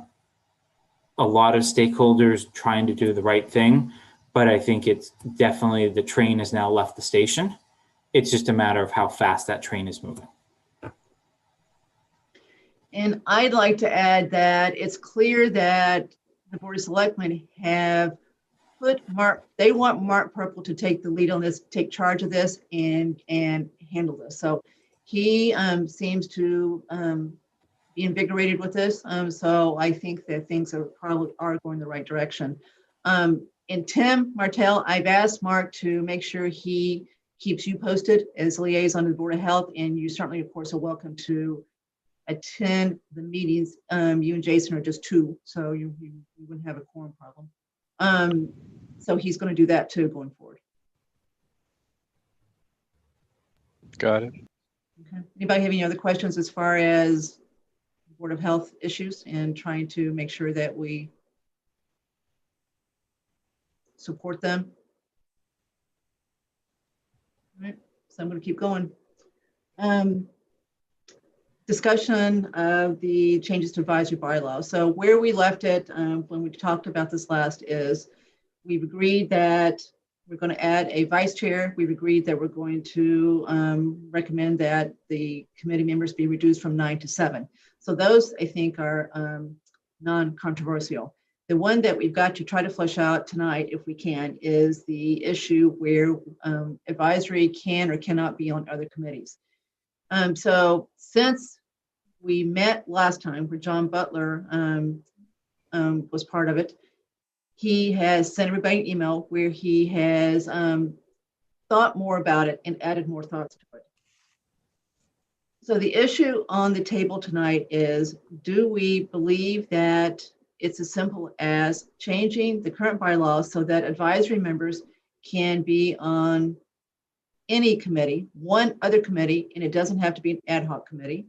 lot of stakeholders trying to do the right thing, but I think it's definitely the train has now left the station. It's just a matter of how fast that train is moving. And I'd like to add that it's clear that the Board of Selectmen have put they want Mark Purple to take the lead on this, take charge of this and handle this. So he seems to be invigorated with this. So I think that things are probably going the right direction. And Tim Martell, I've asked Mark to make sure he keeps you posted as liaison to the Board of Health, and you certainly, of course, are welcome to attend the meetings. You and Jason are just two, so you wouldn't have a quorum problem. So he's going to do that too going forward. Got it. Okay. Anybody have any other questions as far as Board of Health issues and trying to make sure that we support them? All right, so I'm going to keep going. Discussion of the changes to advisory bylaw. So where we left it when we talked about this last is we've agreed that we're going to add a vice chair. We've agreed that we're going to recommend that the committee members be reduced from 9 to 7. So those, I think, are non-controversial. The one that we've got to try to flesh out tonight, if we can, is the issue where advisory can or cannot be on other committees. So since we met last time where John Butler was part of it, he has sent everybody an email where he has thought more about it and added more thoughts to it. So the issue on the table tonight is, do we believe that it's as simple as changing the current bylaws so that advisory members can be on any committee, one other committee, and it doesn't have to be an ad hoc committee?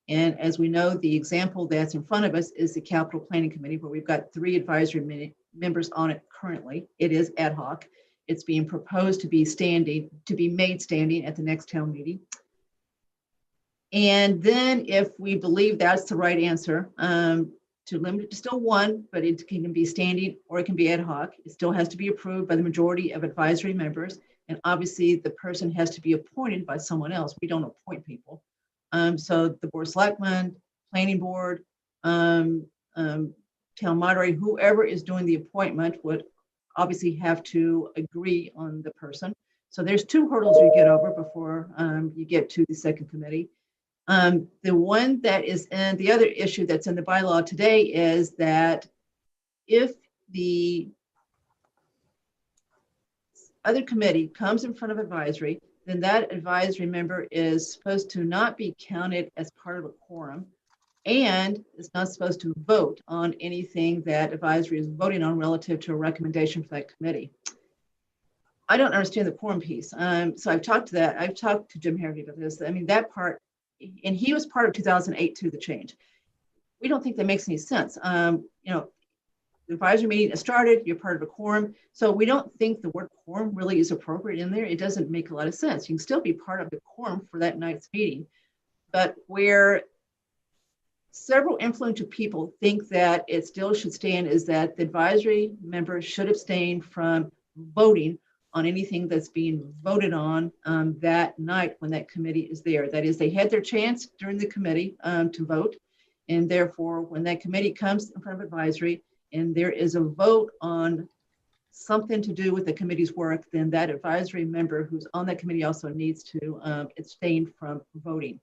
And as we know, the example that's in front of us is the Capital Planning Committee, where we've got 3 advisory members on it currently. It is ad hoc. It's being proposed to be made standing at the next town meeting. And then if we believe that's the right answer, to limit it to still 1, but it can be standing or it can be ad hoc. It still has to be approved by the majority of advisory members. And obviously the person has to be appointed by someone else. We don't appoint people. So the Board of Selectmen, Planning Board, Town Moderator, whoever is doing the appointment would obviously have to agree on the person. So there's 2 hurdles you get over before you get to the second committee. The one that is in the other issue that's in the bylaw today is that if the other committee comes in front of advisory, then that advisory member is supposed to not be counted as part of a quorum and is not supposed to vote on anything that advisory is voting on relative to a recommendation for that committee. I don't understand the quorum piece. So I've talked to Jim Harvey about this. I mean, that part, and he was part of 2008 to the change. We don't think that makes any sense. You know, the advisory meeting has started, you're part of a quorum. So we don't think the word quorum really is appropriate in there. It doesn't make a lot of sense. You can still be part of the quorum for that night's meeting. But where several influential people think that it still should stand is that the advisory members should abstain from voting on anything that's being voted on that night when that committee is there. That is, they had their chance during the committee to vote. And therefore, when that committee comes in front of advisory and there is a vote on something to do with the committee's work, then that advisory member who's on that committee also needs to abstain from voting.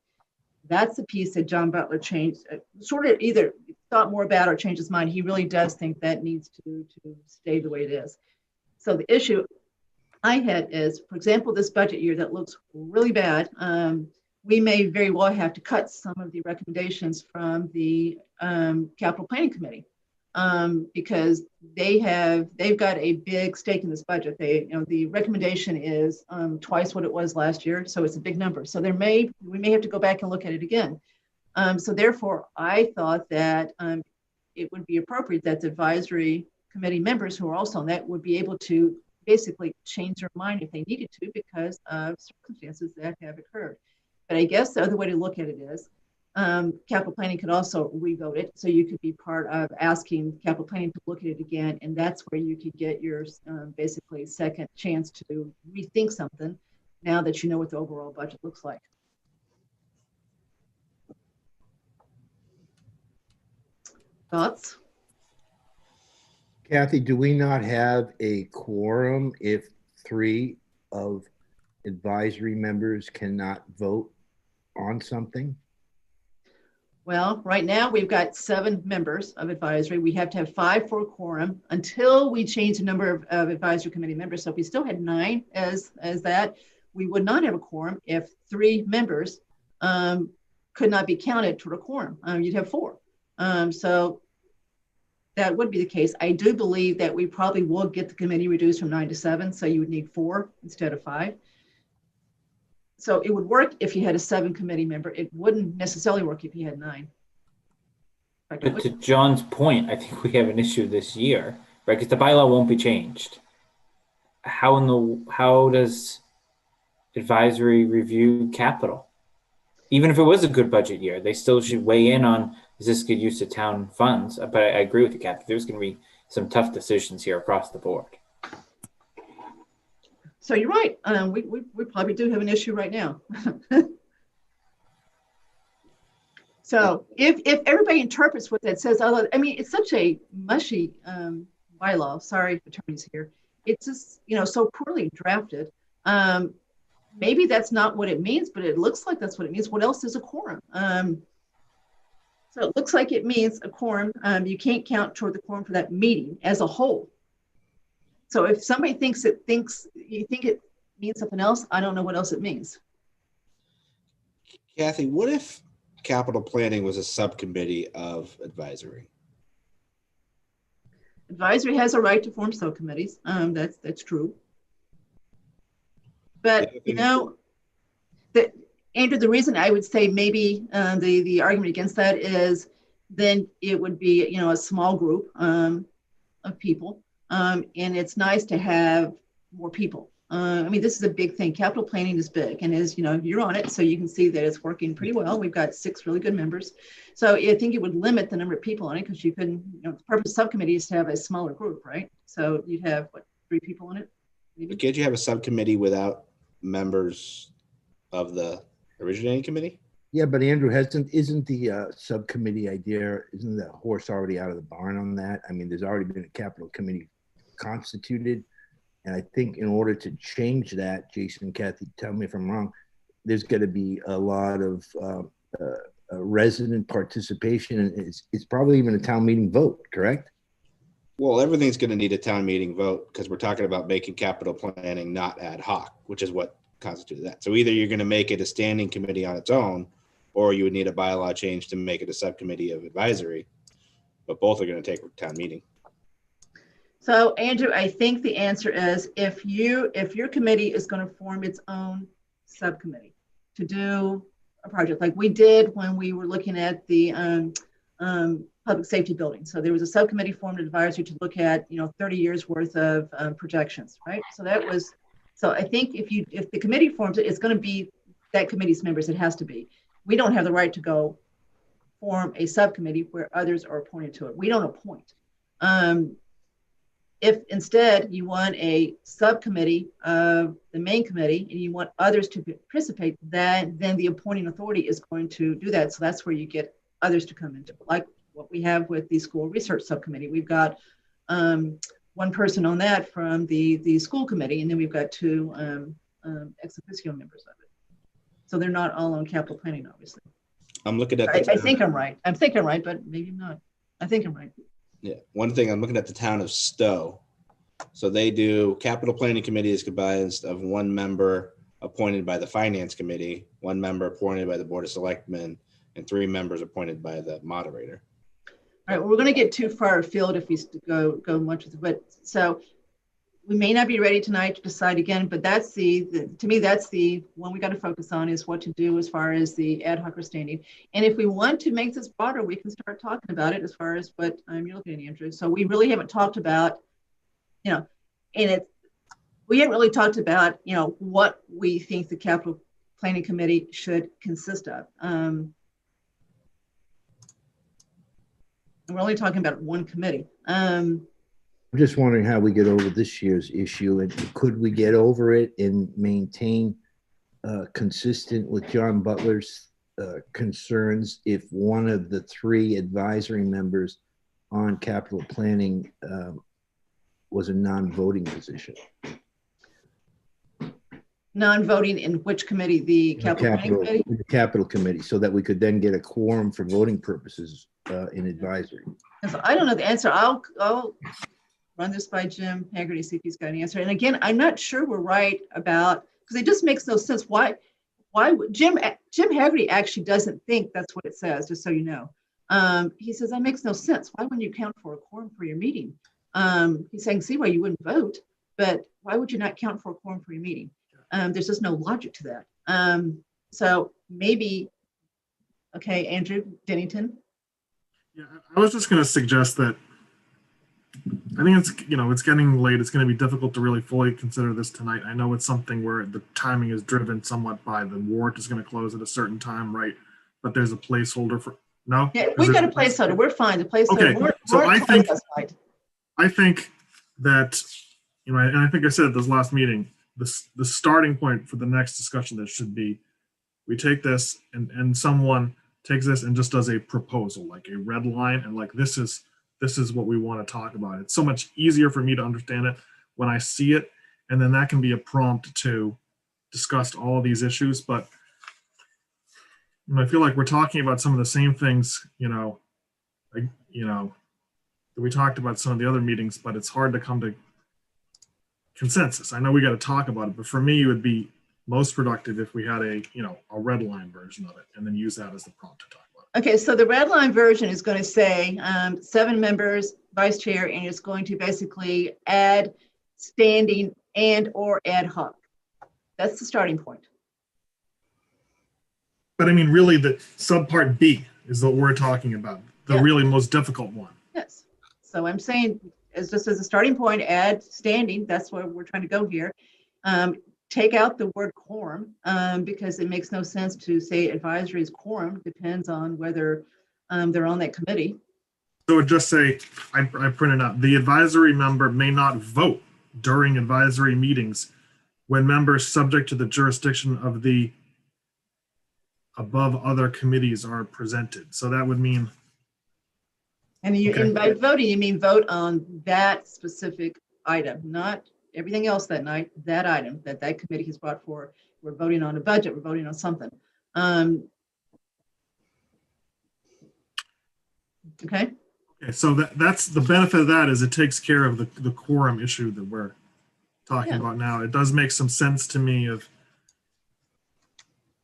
That's the piece that John Butler changed, sort of either thought more about or changed his mind. He really does think that needs to stay the way it is. So the issue I had is, for example, this budget year that looks really bad, we may very well have to cut some of the recommendations from the capital planning committee because they've got a big stake in this budget. The recommendation is twice what it was last year, so it's a big number. So we may have to go back and look at it again. So therefore, I thought that it would be appropriate that the advisory committee members who are also on that would be able to basically change their mind if they needed to because of circumstances that have occurred. But I guess the other way to look at it is capital planning could also revote it. So you could be part of asking capital planning to look at it again. And that's where you could get your basically second chance to rethink something now that you know what the overall budget looks like. Thoughts? Kathy, do we not have a quorum if 3 of advisory members cannot vote on something? Well, right now we've got 7 members of advisory. We have to have 5 for a quorum until we change the number of advisory committee members. So if we still had 9 as that, we would not have a quorum if 3 members could not be counted toward a quorum. You'd have 4. So that would be the case. I do believe that we probably will get the committee reduced from 9 to 7. So you would need 4 instead of 5. So it would work if you had a 7 committee member. It wouldn't necessarily work if you had 9. But to John's point, I think we have an issue this year, right? Because the bylaw won't be changed. How does advisory review capital? Even if it was a good budget year, they still should weigh in on, is this good use of town funds? But I agree with you, Kathy. There's going to be some tough decisions here across the board. So you're right. We probably do have an issue right now. So if everybody interprets what that says, although I mean it's such a mushy bylaw. Sorry, attorneys here. It's just so poorly drafted. Maybe that's not what it means, but it looks like that's what it means. What else is a quorum? So it looks like it means a quorum. You can't count toward the quorum for that meeting as a whole. So if somebody you think it means something else, I don't know what else it means. Kathy, what if capital planning was a subcommittee of advisory? Advisory has a right to form subcommittees. That's true. But Andrew, the reason I would say maybe the argument against that is then it would be a small group of people. And it's nice to have more people. I mean, this is a big thing. Capital planning is big, and you're on it, so you can see that it's working pretty well. We've got 6 really good members. So I think it would limit the number of people on it because you couldn't, the purpose of subcommittee is to have a smaller group, right? So you'd have, 3 people on it? Maybe? But can't you have a subcommittee without members of the originating committee? Yeah, but Andrew, isn't the subcommittee idea, isn't the horse already out of the barn on that? I mean, there's already been a capital committee constituted. And I think in order to change that, Jason, Kathy, tell me if I'm wrong, there's got to be a lot of resident participation. And it's probably even a town meeting vote, correct? Well, everything's going to need a town meeting vote because we're talking about making capital planning not ad hoc, which is what constitutes that. So either you're going to make it a standing committee on its own, or you would need a bylaw change to make it a subcommittee of advisory. But both are going to take a town meeting. So Andrew, I think the answer is if your committee is going to form its own subcommittee to do a project like we did when we were looking at the public safety building. So there was a subcommittee formed advisory to look at 30 years worth of projections, right? So I think if the committee forms it, it's going to be that committee's members. It has to be. We don't have the right to go form a subcommittee where others are appointed to it. We don't appoint. If instead you want a subcommittee of the main committee and you want others to participate, then the appointing authority is going to do that. So that's where you get others to come into, like what we have with the school research subcommittee. We've got one person on that from the school committee, and then we've got two ex officio members of it. So they're not all on capital planning, obviously. I'm looking at. I think I'm right. I'm thinking right, but maybe I'm not. I think I'm right. Yeah, one thing I'm looking at the town of Stowe. So they do capital planning committee is comprised of one member appointed by the finance committee, one member appointed by the board of selectmen, and 3 members appointed by the moderator. All right, well, we're going to get too far afield if we go much with it, but so we may not be ready tonight to decide again, but that's to me, that's the one we got to focus on is what to do as far as the ad hoc or standing. And if we want to make this broader, we can start talking about it as far as what you're looking at, Andrew. So we really haven't talked about, we haven't really talked about, what we think the capital planning committee should consist of. And we're only talking about one committee. I'm just wondering how we get over this year's issue, and could we get over it and maintain consistent with John Butler's concerns if one of the 3 advisory members on capital planning was a non-voting position? Non-voting in which committee? The capital planning committee? The capital committee, so that we could then get a quorum for voting purposes in advisory. So I don't know the answer. I'll run this by Jim Haggerty, see if he's got an answer. And again, I'm not sure we're right about, because it just makes no sense. Why would Jim Haggerty actually doesn't think that's what it says, just so you know. He says that makes no sense. Why wouldn't you count for a quorum for your meeting? He's saying, see why you wouldn't vote, but why would you not count for a quorum for your meeting? There's just no logic to that. So maybe, okay, Andrew Dennington. Yeah, I was just going to suggest that I think it's getting late. It's going to be difficult to really fully consider this tonight. I know it's something where the timing is driven somewhat by the warrant is going to close at a certain time, right? But there's a placeholder for no. Yeah, we've got a placeholder. We're fine. The placeholder. Okay, so I think that and I think I said at this last meeting, the starting point for the next discussion that should be, we take this and someone takes this and just does a proposal, like a red line, and like this is what we want to talk about. It's so much easier for me to understand it when I see it, and then that can be a prompt to discuss all of these issues. But I feel like we're talking about some of the same things, that we talked about some of the other meetings, but it's hard to come to consensus. I know we got to talk about it, but for me, it would be most productive if we had a red line version of it and then use that as the prompt to talk about it. Okay, so the red line version is going to say 7 members, vice chair, and it's going to basically add standing and or ad hoc. That's the starting point. But I mean, really, the subpart B is what we're talking about, the really most difficult one. Yes. So I'm saying, just as a starting point, add standing. That's where we're trying to go here. Take out the word quorum because it makes no sense to say advisory is quorum. Depends on whether they're on that committee. So it would just say, I printed out, the advisory member may not vote during advisory meetings when members subject to the jurisdiction of the above other committees are presented. So that would mean. And by voting, you mean vote on that specific item, not everything else that night, that item that committee has brought forward. We're voting on a budget, we're voting on something. Okay. Okay, so that's the benefit of that is it takes care of the quorum issue that we're talking Yeah. about now. It does make some sense to me of,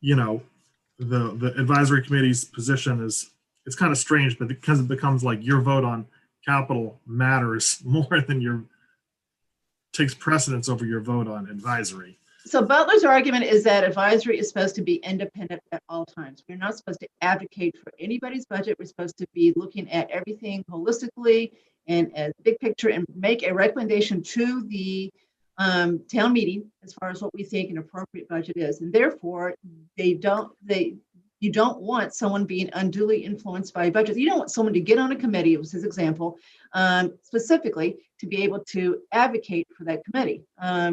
the advisory committee's position is, it's kind of strange, but because it becomes like your vote on capital matters more than takes precedence over your vote on advisory. So Butler's argument is that advisory is supposed to be independent at all times. We're not supposed to advocate for anybody's budget. We're supposed to be looking at everything holistically and as big picture and make a recommendation to the town meeting as far as what we think an appropriate budget is. And therefore, you don't want someone being unduly influenced by a budget. You don't want someone to get on a committee, it was his example, specifically to be able to advocate for that committee.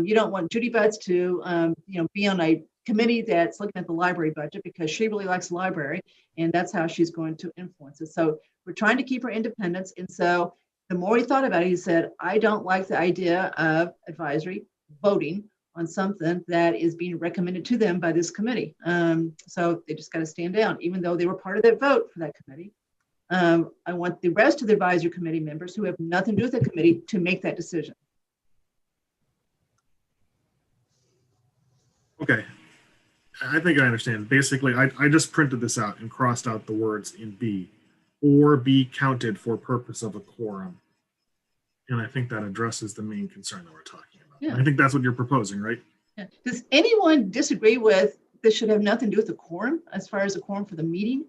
You don't want Judy Butts to be on a committee that's looking at the library budget because she really likes the library and that's how she's going to influence it. So we're trying to keep her independence. And so the more he thought about it, he said, I don't like the idea of advisory voting on something that is being recommended to them by this committee. So they just got to stand down, even though they were part of that vote for that committee. I want the rest of the advisory committee members who have nothing to do with the committee to make that decision. Okay. I think I understand. Basically, I just printed this out and crossed out the words in B, or be counted for purpose of a quorum. And I think that addresses the main concern that we're talking about. Yeah. I think that's what you're proposing, right? Yeah. Does anyone disagree with this should have nothing to do with the quorum as far as the quorum for the meeting?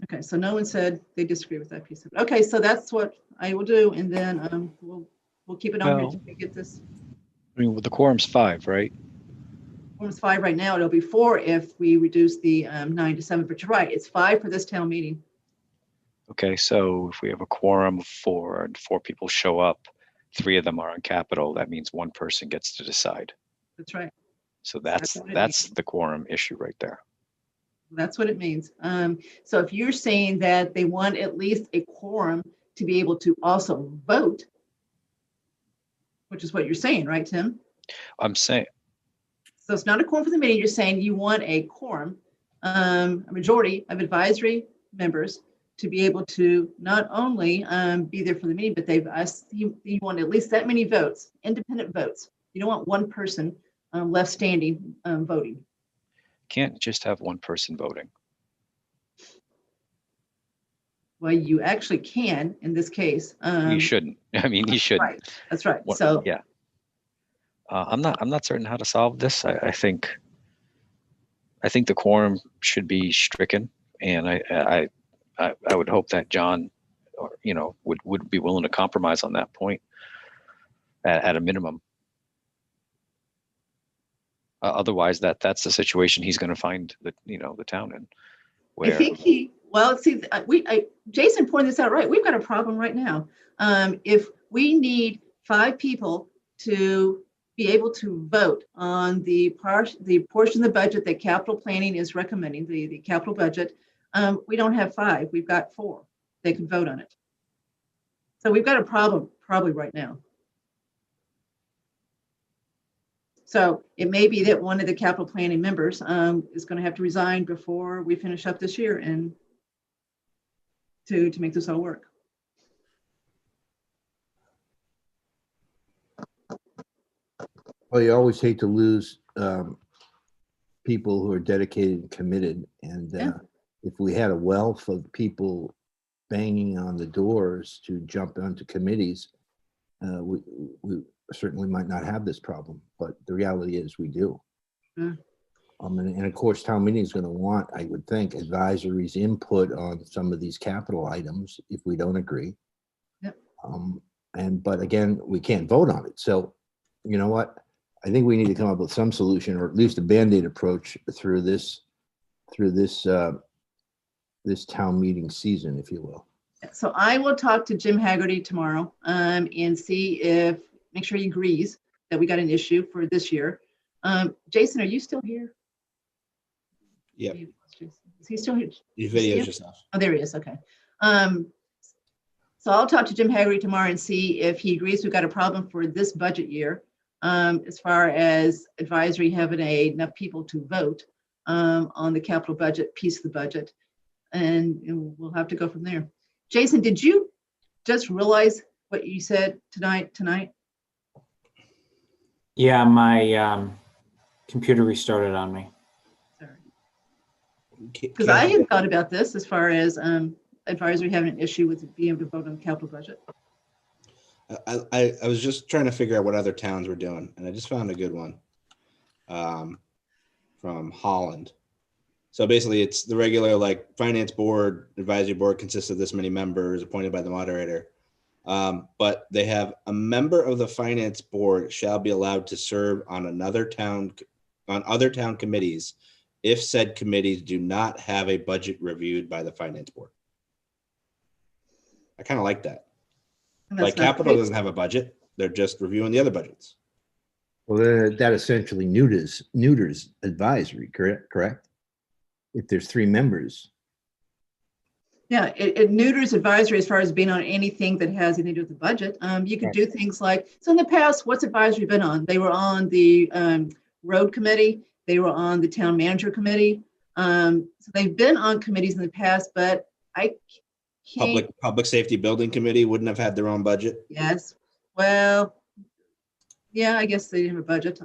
Okay, so no one said they disagree with that piece of it. Okay, so that's what I will do, and then we'll keep it on here until we get this. I mean, the quorum's 5, right? Quorum's 5 right now. It'll be 4 if we reduce the 9 to 7. But you're right, it's 5 for this town meeting. Okay, so if we have a quorum of 4 and 4 people show up, 3 of them are on capital, that means 1 person gets to decide. That's right. So that's the quorum issue right there. That's what it means. So if you're saying that they want at least a quorum to be able to also vote, which is what you're saying, right, Tim? I'm saying. So it's not a quorum for the meeting. You're saying you want a quorum, a majority of advisory members to be able to not only be there for the meeting, but you want at least that many votes, independent votes. You don't want one person left standing voting. Can't just have 1 person voting. Well, you actually can in this case. You shouldn't. I mean, you shouldn't. Right. That's right. What, So yeah, I'm not certain how to solve this. I think the quorum should be stricken, and I would hope that John, would be willing to compromise on that point at a minimum. Otherwise, that's the situation he's going to find the town in. I think Jason pointed this out right. We've got a problem right now. If we need 5 people to be able to vote on the portion of the budget that capital planning is recommending, the capital budget, we don't have 5. We've got 4 that can vote on it. So we've got a problem probably right now. So it may be that one of the capital planning members is going to have to resign before we finish up this year and to make this all work. Well, you always hate to lose people who are dedicated and committed. And if we had a wealth of people banging on the doors to jump onto committees, we certainly might not have this problem. But the reality is we do. Mm. And of course, town meeting is going to want, I would think, advisories input on some of these capital items if we don't agree. Yep. But again, we can't vote on it. So you know what? I think we need to come up with some solution, or at least a Band-Aid approach through this town meeting season, if you will. So I will talk to Jim Haggerty tomorrow and make sure he agrees that we got an issue for this year. Jason, are you still here? Yeah. Is he still here? You videos yourself. Oh, there he is. Okay. So I'll talk to Jim Haggerty tomorrow and see if he agrees we've got a problem for this budget year, as far as advisory having enough people to vote on the capital budget piece of the budget. and we'll have to go from there. Jason, did you just realize what you said tonight? Yeah, my computer restarted on me. Sorry. Because I had thought about this as far as advisory having an issue with being able to vote on the capital budget. I was just trying to figure out what other towns were doing, and I just found a good one from Holland. So basically, it's the regular like finance board, advisory board consists of this many members appointed by the moderator. But they have a member of the finance board shall be allowed to serve on other town committees if said committees do not have a budget reviewed by the finance board. I kind of like that. Like capital doesn't have a budget. They're just reviewing the other budgets. Well, that essentially neuters advisory, correct? If there's 3 members. Yeah, it neuters advisory as far as being on anything that has anything to do with the budget. You could do things like, so in the past, what's advisory been on? They were on the road committee. They were on the town manager committee. So they've been on committees in the past, but I can't. Public safety building committee wouldn't have had their own budget. Yes. Well, yeah, I guess they didn't have a budget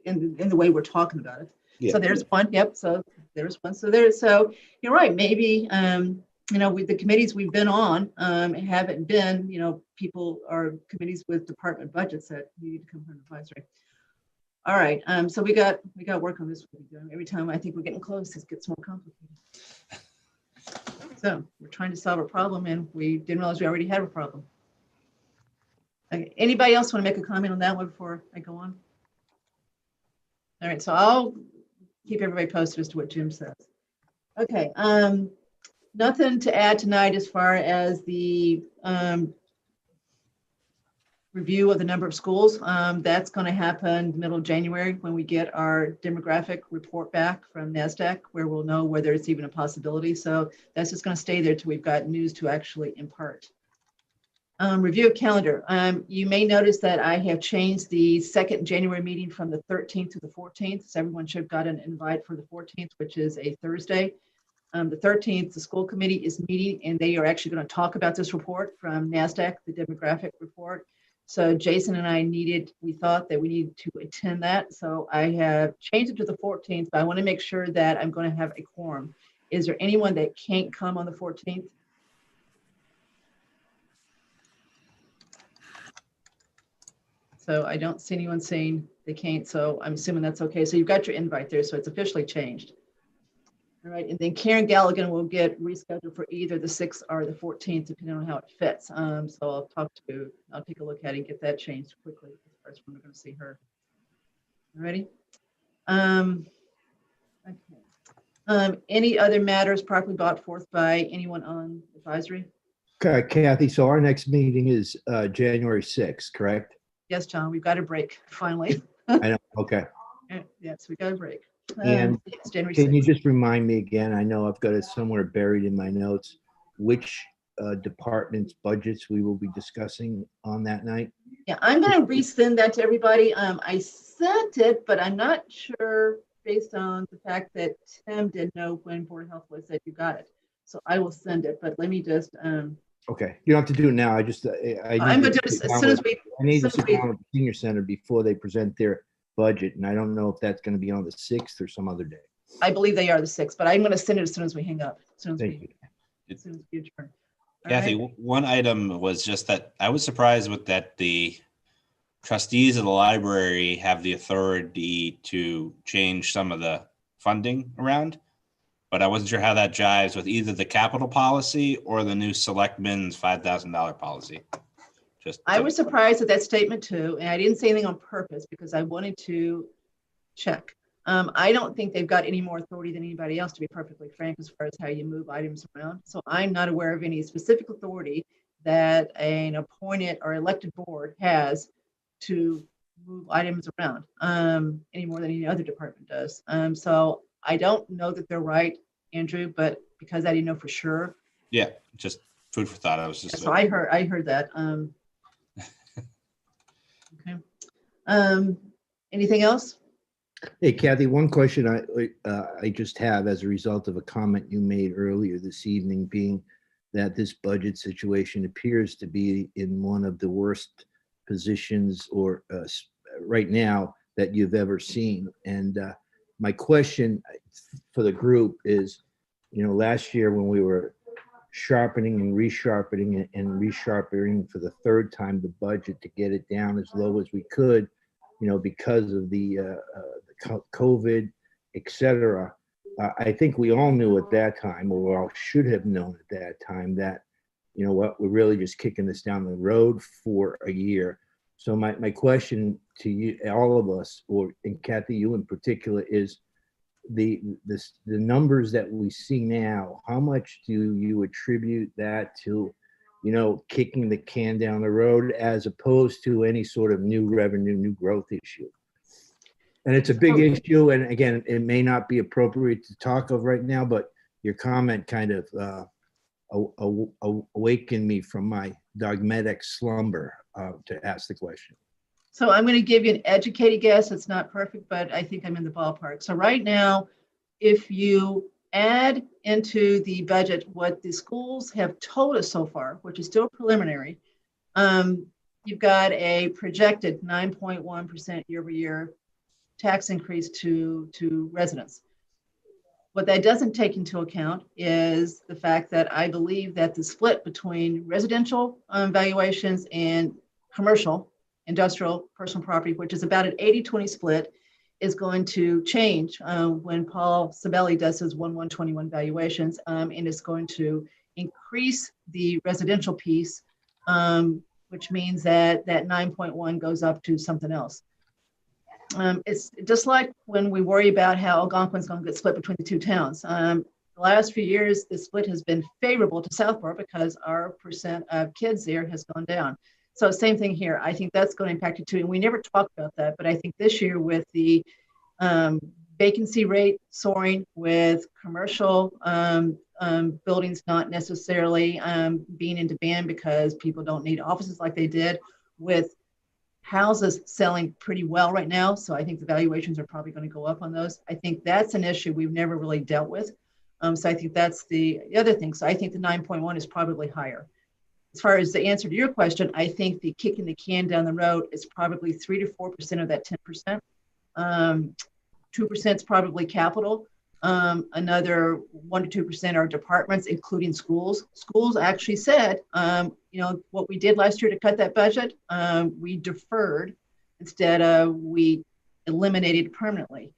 in the way we're talking about it. Yeah. So there's one. Yep. So there's one. So you're right. Maybe, with the committees we've been on haven't been, people are committees with department budgets that need to come from advisory. All right. So we got work on this. Every time I think we're getting close, it gets more complicated. So we're trying to solve a problem and we didn't realize we already had a problem. Okay. Anybody else want to make a comment on that one before I go on? All right. So I'll keep everybody posted as to what Jim says. Okay. Nothing to add tonight as far as the review of the number of schools. That's going to happen middle of January when we get our demographic report back from NASDAQ, where we'll know whether it's even a possibility. So that's just going to stay there till we've got news to actually impart. Review of calendar. You may notice that I have changed the second January meeting from the 13th to the 14th. So everyone should have got an invite for the 14th, which is a Thursday. The 13th, the school committee is meeting and they are actually going to talk about this report from NASDAQ, the demographic report. So Jason and I we thought that we needed to attend that. So I have changed it to the 14th, but I want to make sure that I'm going to have a quorum. Is there anyone that can't come on the 14th? So I don't see anyone saying they can't, so I'm assuming that's okay. So you've got your invite there, so it's officially changed. All right, and then Karen Galligan will get rescheduled for either the 6th or the 14th, depending on how it fits. So I'll take a look at it and get that changed quickly as far as when we're going to see her. All righty. Okay. Any other matters properly brought forth by anyone on advisory? Okay, Kathy, so our next meeting is January 6th, correct? Yes, John, we've got a break finally. I know, okay. Yes, we got a break. And it's January can you 6th. just remind me again, I know I've got it somewhere buried in my notes, which department's budgets we will be discussing on that night? Yeah, I'm going to resend that to everybody. I sent it, but I'm not sure based on the fact that Tim didn't know when Board of Health was that you got it. So I will send it, but let me just. Okay, you don't have to do it now. I just, I'm going to do it as soon as we. I need to sit down with the senior center before they present their budget, and I don't know if that's going to be on the 6th or some other day. I believe they are the 6th, but I'm going to send it as soon as we hang up. As soon as Thank as soon as we adjourn. Kathy, Right. one item was just that I was surprised with that the trustees of the library have the authority to change some of the funding around, but I wasn't sure how that jives with either the capital policy or the new selectmen's $5,000 policy. I was surprised at that statement too, and I didn't say anything on purpose because I wanted to check. I don't think they've got any more authority than anybody else, to be perfectly frank, as far as how you move items around. So I'm not aware of any specific authority that an appointed or elected board has to move items around any more than any other department does. So I don't know that they're right, Andrew, but because I didn't know for sure. Yeah, just food for thought. I was just. So I heard that. Okay. Anything else? Hey, Kathy, one question I just have as a result of a comment you made earlier this evening, being that this budget situation appears to be in one of the worst positions or right now that you've ever seen. And my question for the group is, last year when we were sharpening and resharpening for the third time the budget to get it down as low as we could, because of the COVID, et cetera. I think we all knew at that time, or we all should have known at that time, that, we're really just kicking this down the road for a year. So my question to you, all of us, and Kathy, you in particular, is the numbers that we see now, how much do you attribute that to, kicking the can down the road as opposed to any sort of new revenue, new growth issue? And it's a big issue. And again, it may not be appropriate to talk of right now, but your comment kind of awakened me from my dogmatic slumber to ask the question. So I'm going to give you an educated guess. It's not perfect, but I think I'm in the ballpark. So right now, if you add into the budget what the schools have told us so far, which is still preliminary, you've got a projected 9.1% year-over-year tax increase to residents. What that doesn't take into account is the fact that I believe that the split between residential valuations and commercial, industrial, personal property, which is about an 80-20 split, is going to change when Paul Sabelli does his 1/1/21 valuations, and it's going to increase the residential piece, which means that that 9.1 goes up to something else. It's just like when we worry about how Algonquin's going to get split between the two towns. The last few years, the split has been favorable to Southport because our percent of kids there has gone down. So same thing here. I think that's going to impact it too. And we never talked about that, but I think this year with the vacancy rate soaring, with commercial buildings not necessarily being in demand because people don't need offices like they did, with houses selling pretty well right now. So I think the valuations are probably going to go up on those. I think that's an issue we've never really dealt with. So I think that's the other thing. So I think the 9.1 is probably higher. As far as the answer to your question, I think the kicking the can down the road is probably 3 to 4% of that 10%. 2% is probably capital. Another 1 to 2% are departments, including schools. Schools actually said, what we did last year to cut that budget, we deferred instead of we eliminated permanently.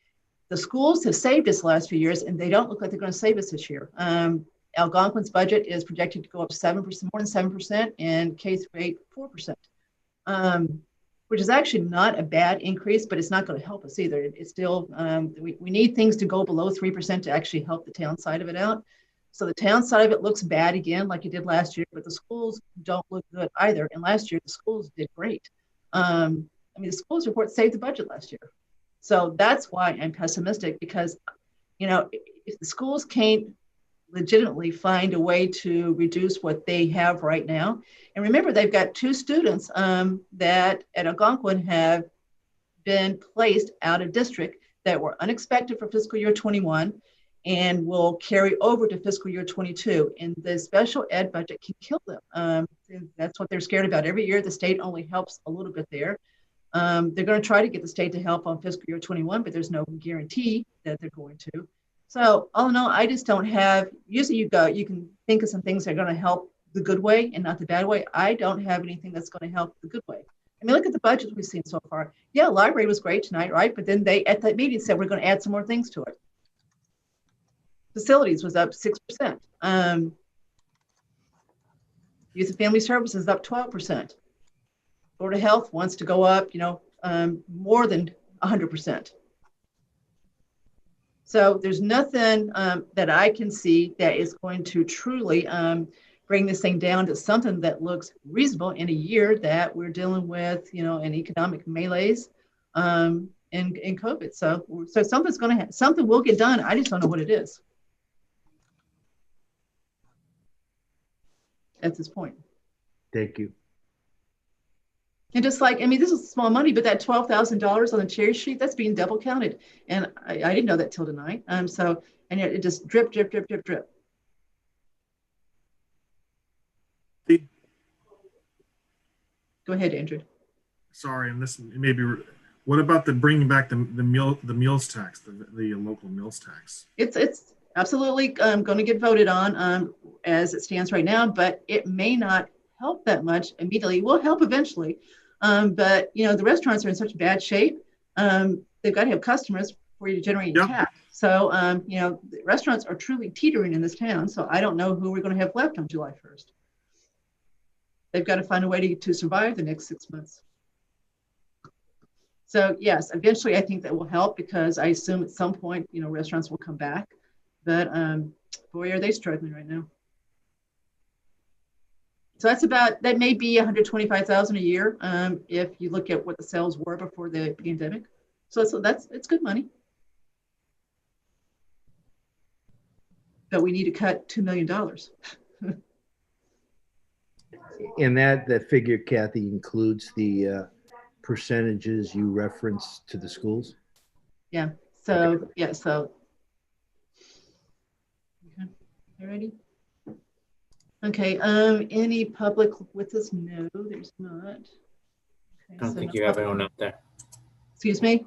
The schools have saved us the last few years, and they don't look like they're going to save us this year. Algonquin's budget is projected to go up 7%, more than 7%, and K-8, 4%, which is actually not a bad increase, but it's not going to help us either. It's still, we need things to go below 3% to actually help the town side of it out. So the town side of it looks bad again, like it did last year, but the schools don't look good either. And last year, the schools did great. The schools report saved the budget last year. So that's why I'm pessimistic, because, if the schools can't legitimately find a way to reduce what they have right now. And remember, they've got 2 students that at Algonquin have been placed out of district that were unexpected for fiscal year 21 and will carry over to fiscal year 22. And the special ed budget can kill them. That's what they're scared about. Every year, the state only helps a little bit there. They're going to try to get the state to help on fiscal year 21, but there's no guarantee that they're going to. So all in all, I just don't have, usually you can think of some things that are going to help the good way and not the bad way. I don't have anything that's going to help the good way. I mean, look at the budgets we've seen so far. Yeah, library was great tonight, right? But then they, at that meeting, said we're going to add some more things to it. Facilities was up 6%. Youth and Family Services up 12%. Board of Health wants to go up, more than 100%. So there's nothing that I can see that is going to truly bring this thing down to something that looks reasonable in a year that we're dealing with, an economic malaise in COVID. So something's going to something will get done. I just don't know what it is at this point. Thank you. And just like, I mean, this is small money, but that $12,000 on the cherry sheet, that's being double counted. And I didn't know that till tonight. So, and it just drip, drip, drip, drip, drip. Go ahead, Andrew. Sorry, and this may be, what about the bringing back the meals tax, the local meals tax? It's absolutely going to get voted on as it stands right now, but it may not help that much immediately. It will help eventually. But you know, the restaurants are in such bad shape. They've got to have customers for you to generate tax. So you know, the restaurants are truly teetering in this town. So I don't know who we're going to have left on July 1st. They've got to find a way to survive the next 6 months. So yes, eventually I think that will help, because I assume at some point, you know, restaurants will come back. But boy, are they struggling right now. So that may be 125,000 a year if you look at what the sales were before the pandemic. So it's good money. But we need to cut $2 million. And that figure, Kathy, includes the percentages you referenced to the schools? Yeah. So, okay. Yeah. So, okay. You ready? Okay. Any public with us? No, there's not. Okay, I don't think you have anyone up there. Excuse me?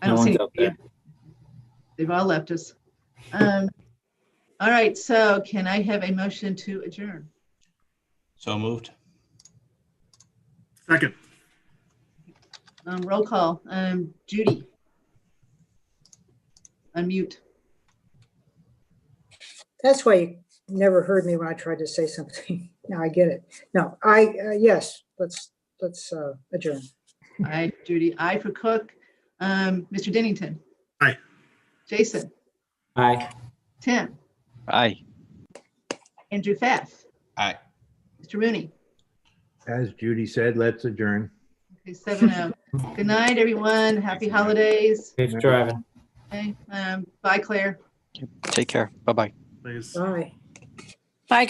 I don't see anybody. They've all left us. All right. So can I have a motion to adjourn? So moved. Second. Roll call. Judy. Unmute. That's why you never heard me when I tried to say something. Now I get it. No, yes, let's adjourn. Aye, Judy. Aye for Cook. Mr. Dennington. Aye. Jason. Aye. Tim. Aye. Andrew Pfaff. Aye. Mr. Rooney. As Judy said, let's adjourn. Okay, 7-0. Good night, everyone. Happy holidays. Safe driving. Okay. Bye, Claire. Take care. Bye-bye. Please. Bye.